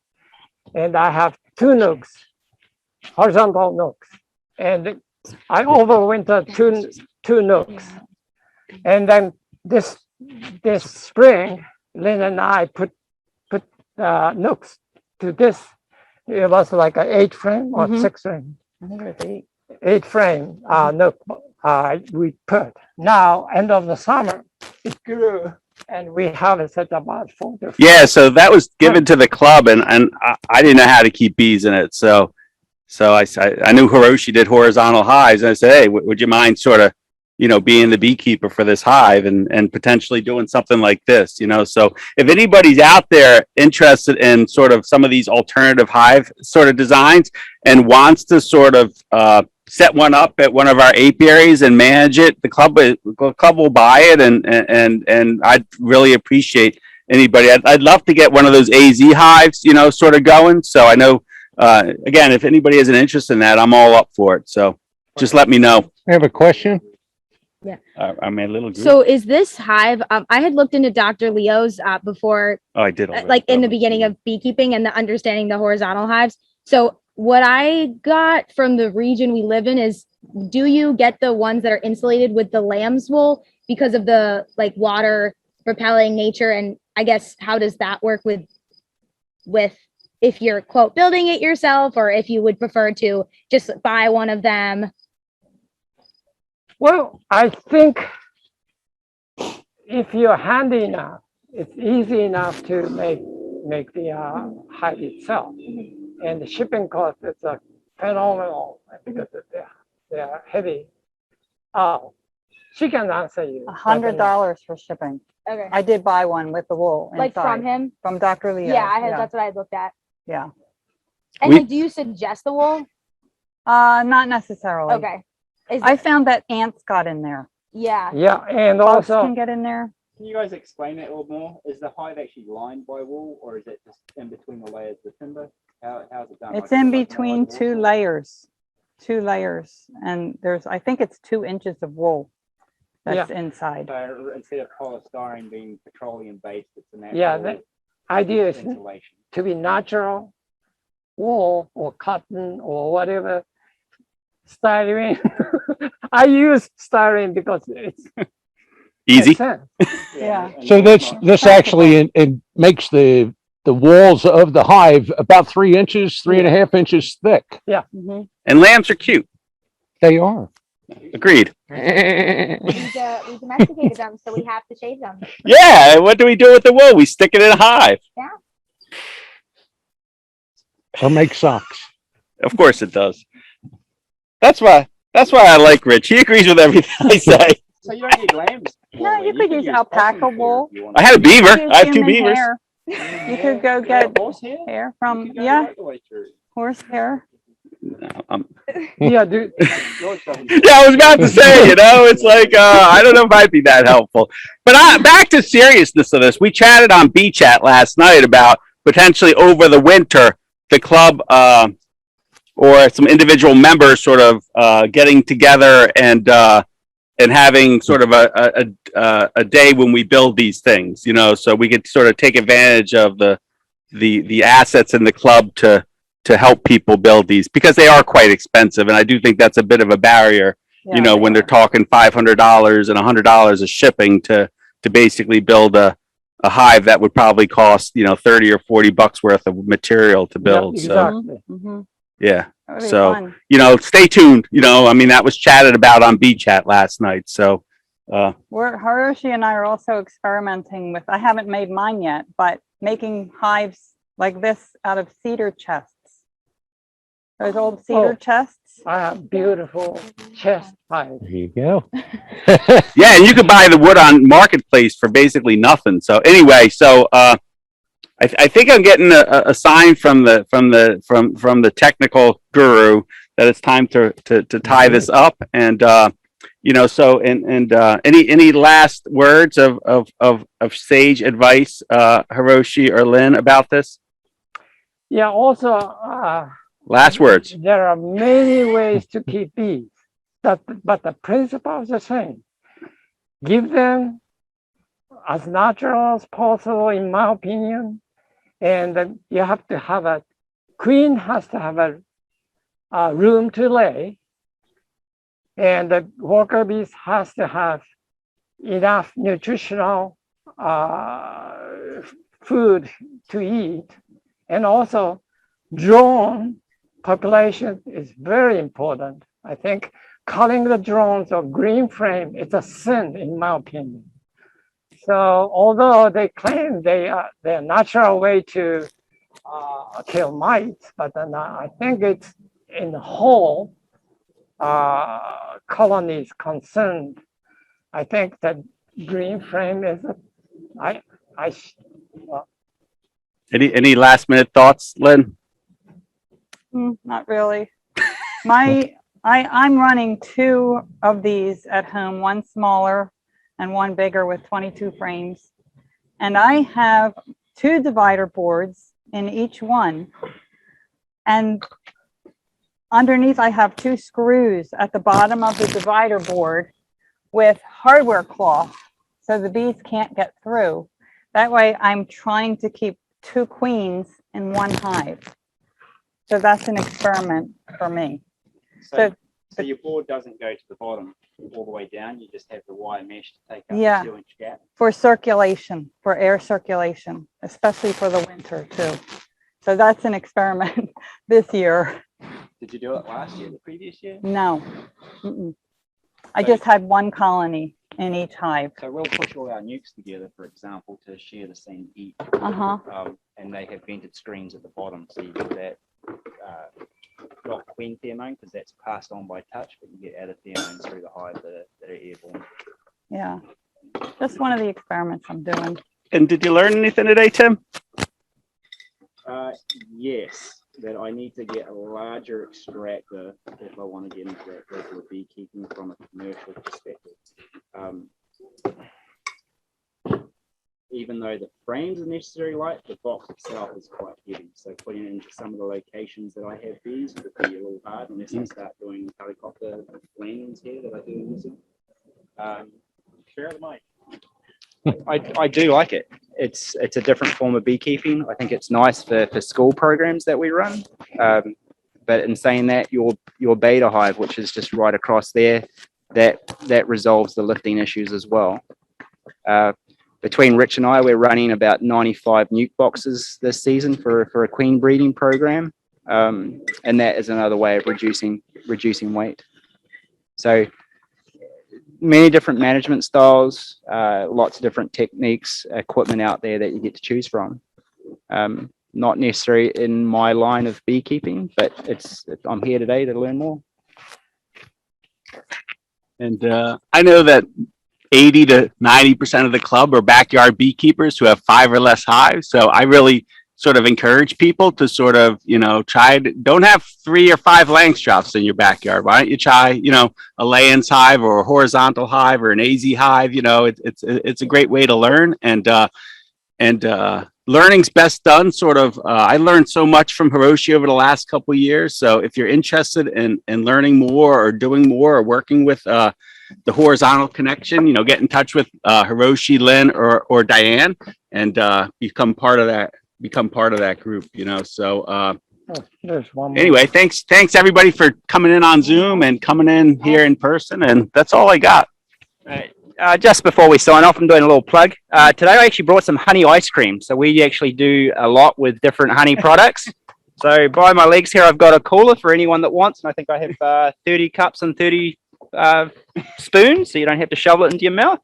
B: And I have 2 nooks, horizontal nooks. And I overwintered two nooks. And then this spring, Lynn and I put nooks to this. It was like an 8 frame or 6 frame.
D: I think it was 8.
B: 8 frame nook we put. Now, end of the summer, it grew and we harvested about 4 to 5.
A: Yeah, so that was given to the club, and I didn't know how to keep bees in it. So I knew Hiroshi did horizontal hives, and I said, hey, would you mind sort of, being the beekeeper for this hive and potentially doing something like this, So if anybody's out there interested in sort of some of these alternative hive sort of designs and wants to sort of set one up at one of our apiaries and manage it, the club will buy it, and I'd really appreciate anybody. I'd love to get one of those AZ hives, sort of going. So I know, again, if anybody has an interest in that, I'm all up for it. So just let me know.
E: I have a question.
A: I'm a little group.
J: So is this hive? I had looked into Dr. Leo's before,
A: Oh, I did. already.
J: like in the
A: Oh,
J: beginning of beekeeping and the understanding the horizontal hives. So what I got from the region we live in is, do you get the ones that are insulated with the lamb's wool because of the like water repelling nature? And I guess how does that work with if you're quote building it yourself, or if you would prefer to just buy one of them?
B: Well, I think if you're handy enough, it's easy enough to make the hive itself. And the shipping cost is phenomenal because they're heavy. Oh, she can answer you.
D: $100 for shipping.
J: Okay.
D: I did buy one with the wool
J: Like from
D: inside.
J: him?
D: From Dr. Leo.
J: Yeah, I had, that's what I looked at.
D: Yeah.
J: And
A: We-
J: like, do you suggest the wool?
D: Not necessarily.
J: Okay. Is
D: I found that ants got in there.
J: yeah.
B: Yeah, and
D: Bugs
B: also
D: can get in there.
G: Can you guys explain that a little more? Is the hive actually lined by wool, or is it just in between the layers of timber? How's it done?
D: It's
G: Like,
D: in
G: like no
D: between
G: other wool
D: two
G: sort?
D: layers. 2 layers. And I think it's 2 inches of wool that's inside.
G: So instead of polystyrene being petroleum based, it's a natural
B: yeah, the idea is
G: insulation.
B: to be natural wool or cotton or whatever styrene. I use styrene because it's
A: Easy.
B: makes sense.
D: Yeah.
G: and
E: So
G: it's not-
E: this actually it makes the walls of the hive about 3 inches, 3.5 inches thick.
D: Mhm.
A: And lambs are cute.
E: They are.
A: Agreed.
J: We domesticated them, so we have to shave them.
A: Yeah. What do we do with the wool? We stick it in a hive.
E: Or make socks.
A: Of course it does. That's why I like Rich. He agrees with everything I say.
G: So you don't need lambs.
D: No, you could use alpaca
G: possum hair
D: wool.
G: if you want.
A: I had a beaver.
D: Use
A: I have 2
D: human
A: beavers.
D: hair. You could go get
G: horse hair?
D: hair
G: You
D: from,
G: could go
D: yeah,
G: right the way through.
D: horse hair.
B: Yeah, dude.
G: George doesn't-
A: Yeah, I was about to say, it's like, I don't know if I'd be that helpful. But back to seriousness of this. We chatted on Bee Chat last night about potentially over the winter, the club or some individual members sort of getting together and having sort of a day when we build these things, so we could sort of take advantage of the assets in the club to help people build these, because they are quite expensive. And I do think that's a bit of a barrier,
D: Yeah,
A: when
D: they
A: they're talking $500 and $100 of shipping to basically build a hive that would probably cost, 30 or 40 bucks worth of material to build. So,
B: Exactly.
D: Mhm.
A: yeah.
D: That would be
A: So,
D: fun.
A: Stay tuned. That was chatted about on Bee Chat last night. So,
D: Hiroshi and I are also experimenting with, I haven't made mine yet, but making hives like this out of cedar chests. Those old cedar
B: Oh.
D: chests.
B: I have beautiful chest hive.
E: There you go.
A: yeah, and you could buy the wood on Marketplace for basically nothing. So anyway, I think I'm getting a sign from the technical guru that it's time to tie this up. And any last words of sage advice, Hiroshi or Lynn, about this?
B: Yeah, also
A: Last words.
B: there are many ways to keep bees, but the principle is the same. Give them as natural as possible, in my opinion. And you have to have queen has to have a room to lay. And the worker bees has to have enough nutritional food to eat. And also drone population is very important. I think culling the drones or green frame, it's a sin in my opinion. So although they claim they are their natural way to kill mites, but then I think it's in the whole colonies concerned. I think that green frame is
A: Any last minute thoughts, Lynn?
D: Not really. I'm running 2 of these at home, one smaller and one bigger with 22 frames. And I have 2 divider boards in each one. And underneath I have 2 screws at the bottom of the divider board with hardware cloth so the bees can't get through. That way I'm trying to keep 2 queens in 1 hive. So that's an experiment for me.
G: So your board doesn't go to the bottom all the way down. You just have the wire mesh to take up
D: Yeah.
G: the 2-inch gap.
D: For circulation, for air circulation, especially for the winter too. So that's an experiment this year.
G: Did you do it last year, the previous year?
D: No. I just had 1 colony in each hive.
G: So we'll push all our nukes together, for example, to share the same heat. And they have vented screens at the bottom, so you get that not queen pheromone because that's passed on by touch, but you get added pheromones through the hive that are airborne.
D: Yeah, just one of the experiments I'm doing.
A: And did you learn anything today, Tim?
G: Yes, that I need to get a larger extractor if I want to get into that regular beekeeping from a commercial perspective. Even though the frames are necessarily light, the box itself is quite heavy. So putting it into some of the locations that I have bees would be a little hard unless I start doing helicopter landings here that I do in New Zealand. Share the mic.
C: I do like it. It's a different form of beekeeping. I think it's nice for school programs that we run. But in saying that, your beta hive, which is just right across there, that resolves the lifting issues as well. Between Rich and I, we're running about 95 nuke boxes this season for a queen breeding program, and that is another way of reducing weight. So many different management styles, lots of different techniques, equipment out there that you get to choose from. Not necessarily in my line of beekeeping, but I'm here today to learn more.
A: And I know that 80 to 90% of the club are backyard beekeepers who have 5 or less hives. So I really sort of encourage people to sort of, don't have 3 or 5 Langstroths in your backyard. Why don't you try, a Layens hive or a horizontal hive or an AZ hive? It's a great way to learn, and learning's best done sort of. I learned so much from Hiroshi over the last couple of years. So if you're interested in learning more or doing more or working with the horizontal connection, get in touch with Hiroshi, Lynn, or Diane, and become part of that group. So
B: There's one more.
A: anyway, thanks everybody for coming in on Zoom and coming in here in person, and that's all I got.
C: Just before we sign off, I'm doing a little plug. Today I actually brought some honey ice cream. So we actually do a lot with different honey products. So by my legs here, I've got a cooler for anyone that wants. And I think I have 30 cups and 30 spoons, so you don't have to shovel it into your mouth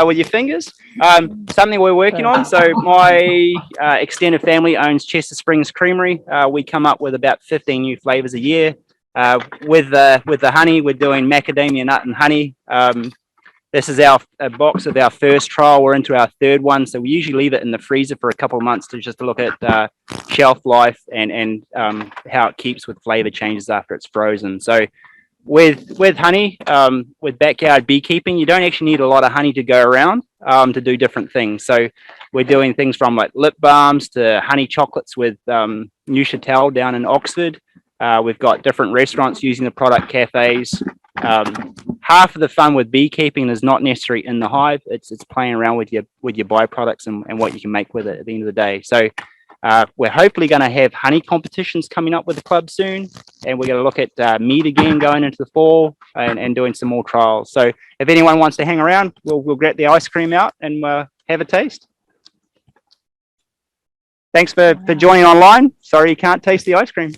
C: with your fingers. Something we're working on. So my extended family owns Chester Springs Creamery. We come up with about 15 new flavors a year. With the honey, we're doing macadamia nut and honey. This is a box of our first trial. We're into our 3rd one, so we usually leave it in the freezer for a couple of months to look at shelf life and how it keeps with flavor changes after it's frozen. So with honey, with backyard beekeeping, you don't actually need a lot of honey to go around to do different things. So we're doing things from like lip balms to honey chocolates with Neuchatel down in Oxford. We've got different restaurants using the product, cafes. Half of the fun with beekeeping is not necessarily in the hive. It's playing around with your byproducts and what you can make with it at the end of the day. So we're hopefully going to have honey competitions coming up with the club soon, and we're going to look at meat again going into the fall and doing some more trials. So if anyone wants to hang around, we'll get the ice cream out and have a taste. Thanks for joining online. Sorry you can't taste the ice cream.